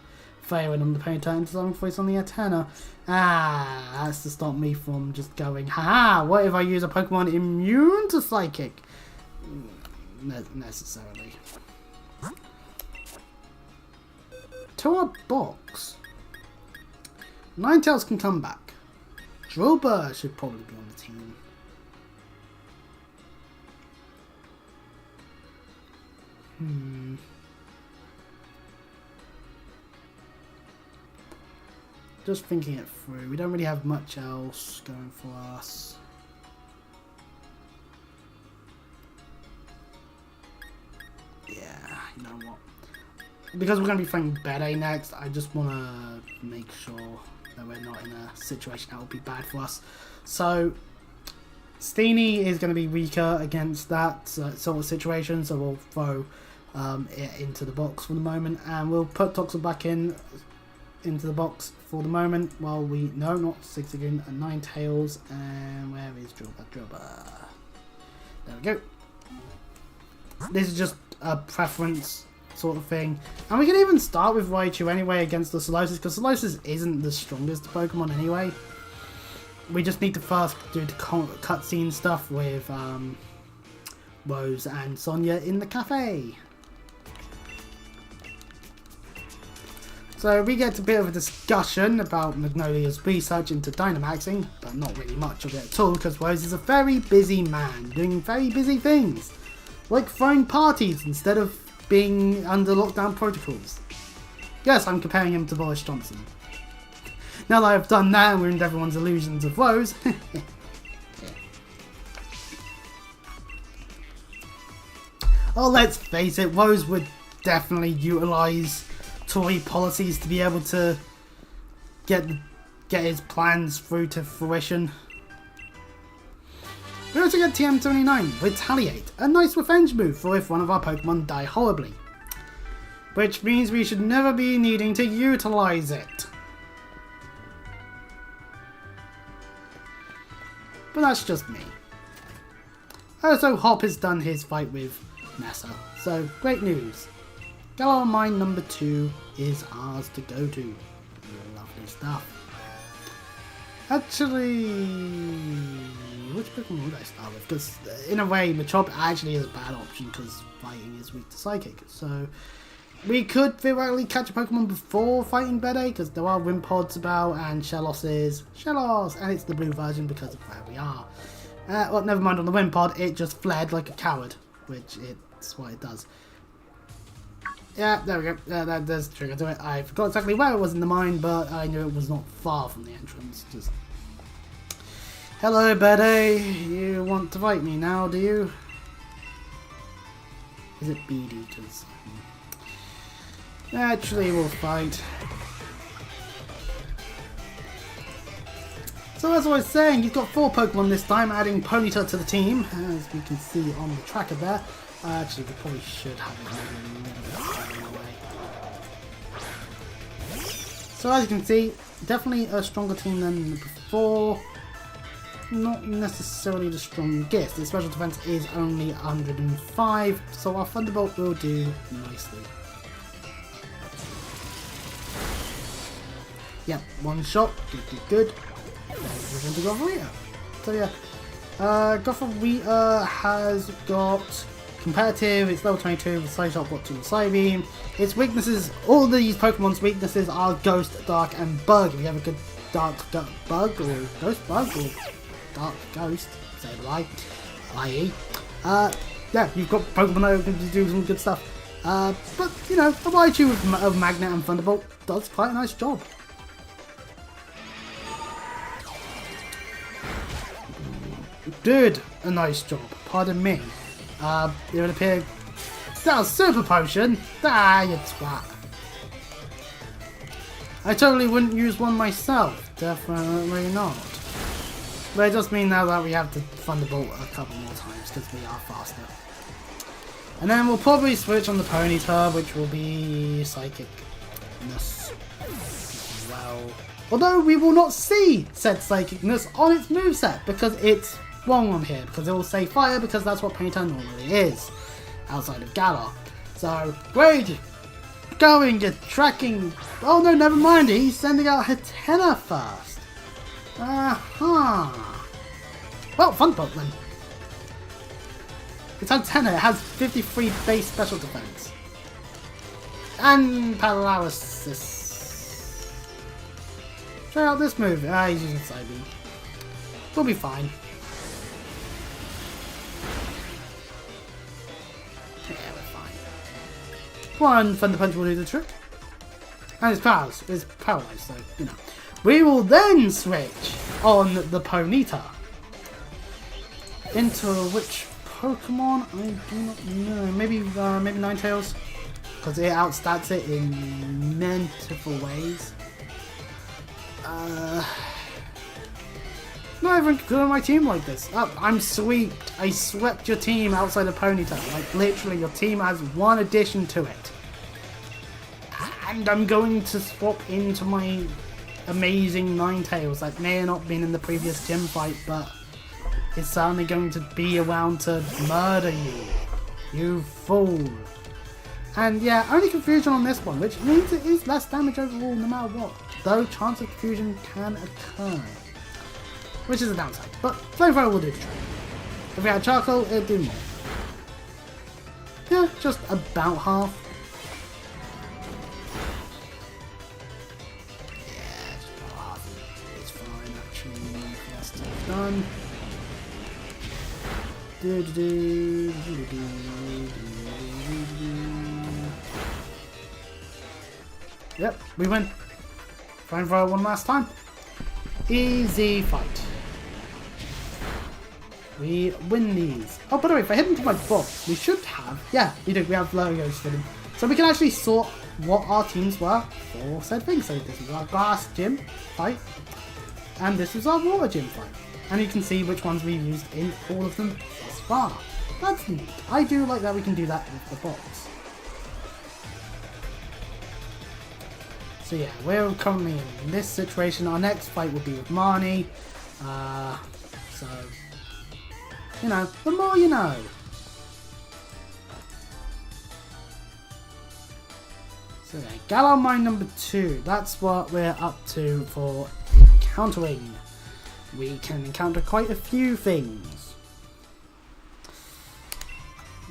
Fairwind on the Ponyta, and Disarming Voice on the Hatena. Ah, that's to stop me from just going, haha, what if I use a Pokemon immune to Psychic? Not necessarily. To our box. Ninetales can come back. Drillbur should probably be on the team. Just thinking it through. We don't really have much else going for us. Yeah, you know what? Because we're going to be playing Bede next, I just want to make sure that we're not in a situation that will be bad for us. So, Steenie is going to be weaker against that sort of situation, so we'll throw it into the box for the moment, and we'll put Toxel back into the box for the moment while we... No, not Six again, and Ninetales, and where is Drillbur? There we go. This is just a preference sort of thing. And we can even start with Raichu anyway against the Solosis, because Solosis isn't the strongest Pokemon anyway. We just need to first do the cutscene stuff with Rose and Sonia in the cafe. So we get a bit of a discussion about Magnolia's research into Dynamaxing, but not really much of it at all, because Rose is a very busy man, doing very busy things. Like throwing parties instead of being under lockdown protocols. Yes, I'm comparing him to Boris Johnson. Now that I've done that and ruined everyone's illusions of Rose. Oh, let's face it, Rose would definitely utilise Tory policies to be able to get his plans through to fruition. We also get TM29, Retaliate, a nice revenge move for if one of our Pokemon die horribly. Which means we should never be needing to utilize it. But that's just me. Also, Hop has done his fight with Nessa, so great news. Galar Mine number 2 is ours to go to. Lovely stuff. Actually, which Pokemon would I start with? Because in a way, Machop actually is a bad option because fighting is weak to Psychic. So we could theoretically catch a Pokemon before fighting Bede because there are Wimpods about and Shellos, and it's the blue version because of where we are. Well, never mind on the Wimpod, it just fled like a coward, which it's what it does. Yeah, there we go. There's a trigger to it. I forgot exactly where it was in the mine, but I knew it was not far from the entrance. Just hello, Bede. You want to fight me now, do you? Is it BD? Because naturally we'll fight. So as I was saying, you've got 4 Pokemon this time, adding Ponyta to the team, as we can see on the tracker there. Actually, we probably should have it maybe a little bit further away. So as you can see, definitely a stronger team than before. Not necessarily the strongest. The special defense is only 105, so our Thunderbolt will do nicely. Yep, one shot, good. Into Gothorita. So yeah, Gothorita has got competitive, it's level 22 with Side Shot, Bot 2 and Psybeam. Its weaknesses, all these Pokemon's weaknesses are Ghost, Dark and Bug. If you have a good Dark Bug or Ghost Bug or Dark Ghost, say the right, i.e. yeah, you've got Pokemon that can do some good stuff. But you know, a Raichu of Magnet and Thunderbolt does quite a nice job. Did a nice job, pardon me. It would appear that was Super Potion. Ah, you twat. I totally wouldn't use one myself, definitely not. But it does mean now that we have to Thunderbolt a couple more times because we are faster. And then we'll probably switch on the Ponyta, which will be Psychicness as well. Although we will not see said Psychicness on its moveset because it's wrong on here, because it will say fire because that's what Ponyta normally is outside of Galar. So great, going, you're tracking. Oh no, never mind, he's sending out Hatena first. Well, Thunderbolt then. It's Hatena, it has 53 base special defense and paralysis. Try out this move. He's using Psybeam. We'll be fine. Yeah, we're fine. One Thunder Punch will do the trick. And it's paralyzed, so, you know. We will then switch on the Ponyta. Into which Pokemon? I do not know. Maybe Ninetales? Because it outstats it in multiple ways. Not even good on my team like this. I'm swept. I swept your team outside of Ponyta. Like literally, your team has one addition to it. And I'm going to swap into my amazing Ninetales that may have not been in the previous gym fight, but it's certainly going to be around to murder you. You fool. And yeah, only confusion on this one, which means it is less damage overall no matter what. Though chance of confusion can occur. Which is a downside, but Flamethrower will do the trick. If we had Charcoal, it'd do more. Yeah, just about half. Yeah, just about half. It's fine, actually. That's done. Yep, we win. Flamethrower one last time. Easy fight. We win these. Oh, by the way, if I head into my box, we should have... Yeah, we do. We have logos for them. So we can actually sort what our teams were for said thing. So this is our grass gym fight. And this is our water gym fight. and you can see which ones we've used in all of them thus far. That's neat. I do like that we can do that with the box. So yeah, we're currently in this situation. Our next fight will be with Marnie. So, you know, the more you know. So yeah, Galar Mine number 2. That's what we're up to for encountering. We can encounter quite a few things.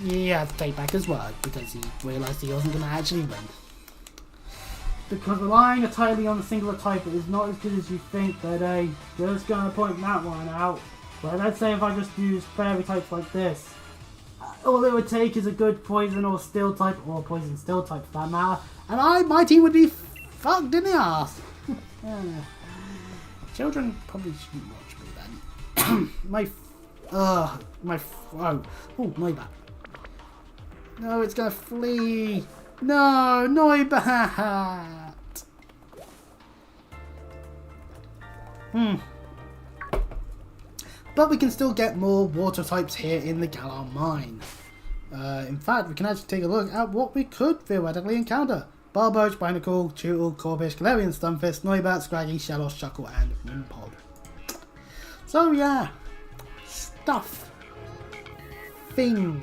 He had to take back his word because he realised he wasn't going to actually win. Because relying entirely on a singular type is not as good as you think, Dede. Just going to point that one out. But let's say if I just use fairy types like this. All it would take is a good poison or steel type, or poison steel type for that matter. And my team would be fucked in the ass. Yeah. Children probably shouldn't watch me then. my throat. Oh, my bad. No, it's gonna flee. No, Noibat. But we can still get more water types here in the Galar Mine. In fact, we can actually take a look at what we could theoretically encounter. Barboach, Binacle, Tootle, Corbish, Galarian, Stunfisk, Noibat, Scraggy, Shellos, Shuckle, and Wimpod. So yeah, stuff. Things.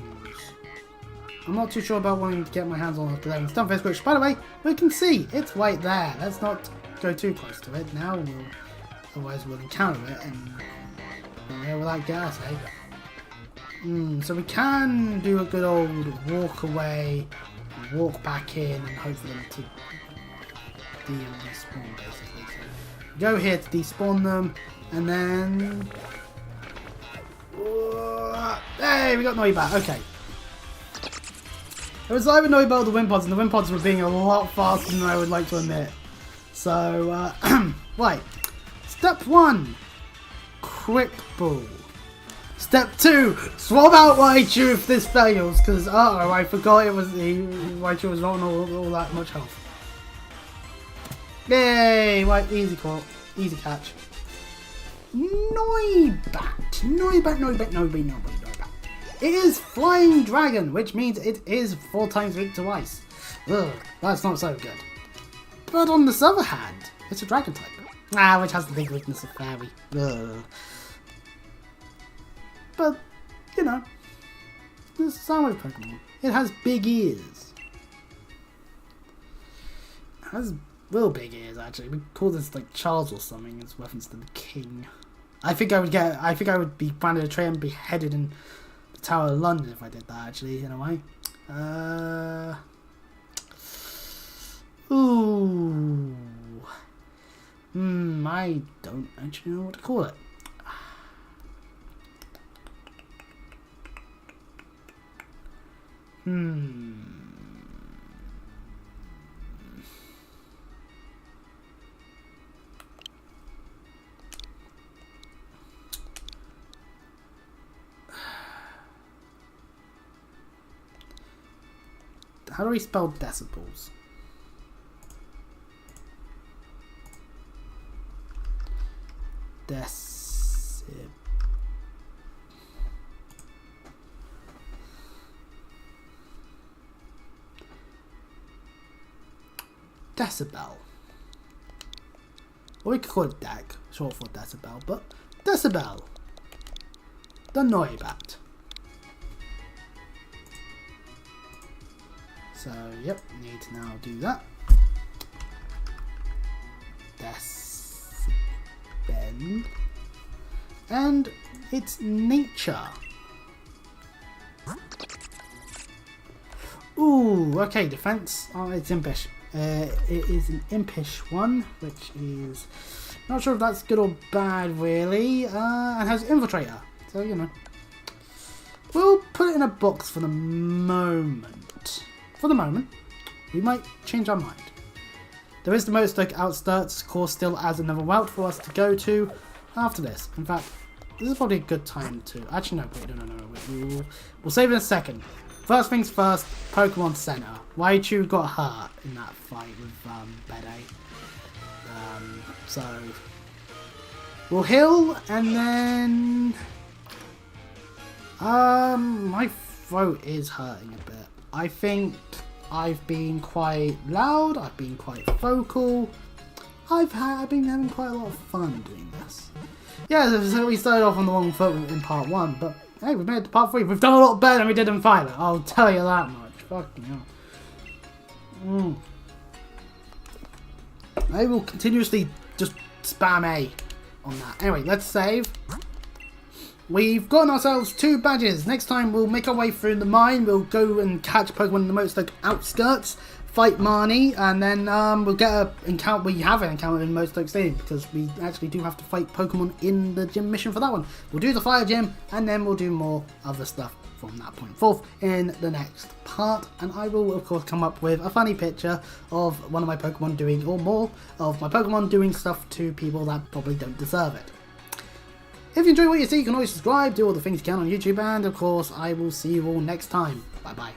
I'm not too sure about wanting to get my hands on a Galarian Stunfisk, which, by the way, we can see, it's right there. Let's not go too close to it now, otherwise we'll encounter it, and where will that get us, eh? So we can do a good old walk away, walk back in, and hope for them to despawn, basically. So go here to despawn them, and then... Hey, we got Noibat, okay. It was either Noibat or the Wimpods, and the Wimpods were being a lot faster than I would like to admit. So, right. Step 1. Cripple. Step 2. Swap out Raichu if this fails, because, uh-oh, I forgot it was Raichu was not all that much health. Yay! Right, easy call. Easy catch. Noibat. It is Flying Dragon, which means it is 4 times weak to ice. Ugh, that's not so good. But on the other hand, it's a Dragon type. Which has the big weakness of Fairy. Ugh. But, you know, this is a Pokemon. It has big ears. It has real big ears, actually. We call this like Charles or something as reference to the king. I think I would be branded a traitor and beheaded in the Tower of London if I did that, actually, in a way. Ooh. I don't actually know what to call it. How do we spell decibels? Decibel. Or we could call it DAC, short for decibel, but Decibel. The Noibat. So, yep, need to now do that. Decibel. And it's nature. Ooh, okay, defense. Oh, it's impish. It is an impish one, which is not sure if that's good or bad, really. And has infiltrator, so you know. We'll put it in a box for the moment. For the moment, we might change our mind. There is the Motorstoke outskirts course still as another route for us to go to after this. In fact, this is probably a good time to... Actually, no, wait, no. We'll save it in a second. First things first, Pokemon Center. Raichu got hurt in that fight with Bede. So... we'll heal, and then... my throat is hurting a bit. I think I've been quite loud, I've been quite vocal. I've been having quite a lot of fun doing this. Yeah, so we started off on the wrong foot in part 1, but hey, we've made it to part 3. We've done a lot better than we did in Violet, I'll tell you that much. Fucking hell. I will continuously just spam A on that. Anyway, let's save. We've gotten ourselves 2 badges. Next time we'll make our way through the mine. We'll go and catch Pokemon in the Nuzlocke outskirts, fight Marnie, and then we'll get a encounter. We have an encounter in Nuzlocke Stadium because we actually do have to fight Pokemon in the gym mission for that one. We'll do the fire gym, and then we'll do more other stuff from that point forth in the next part. And I will of course come up with a funny picture of one of my Pokemon doing, or more of my Pokemon doing stuff to people that probably don't deserve it. If you enjoy what you see, you can always subscribe, do all the things you can on YouTube, and of course I will see you all next time. Bye bye.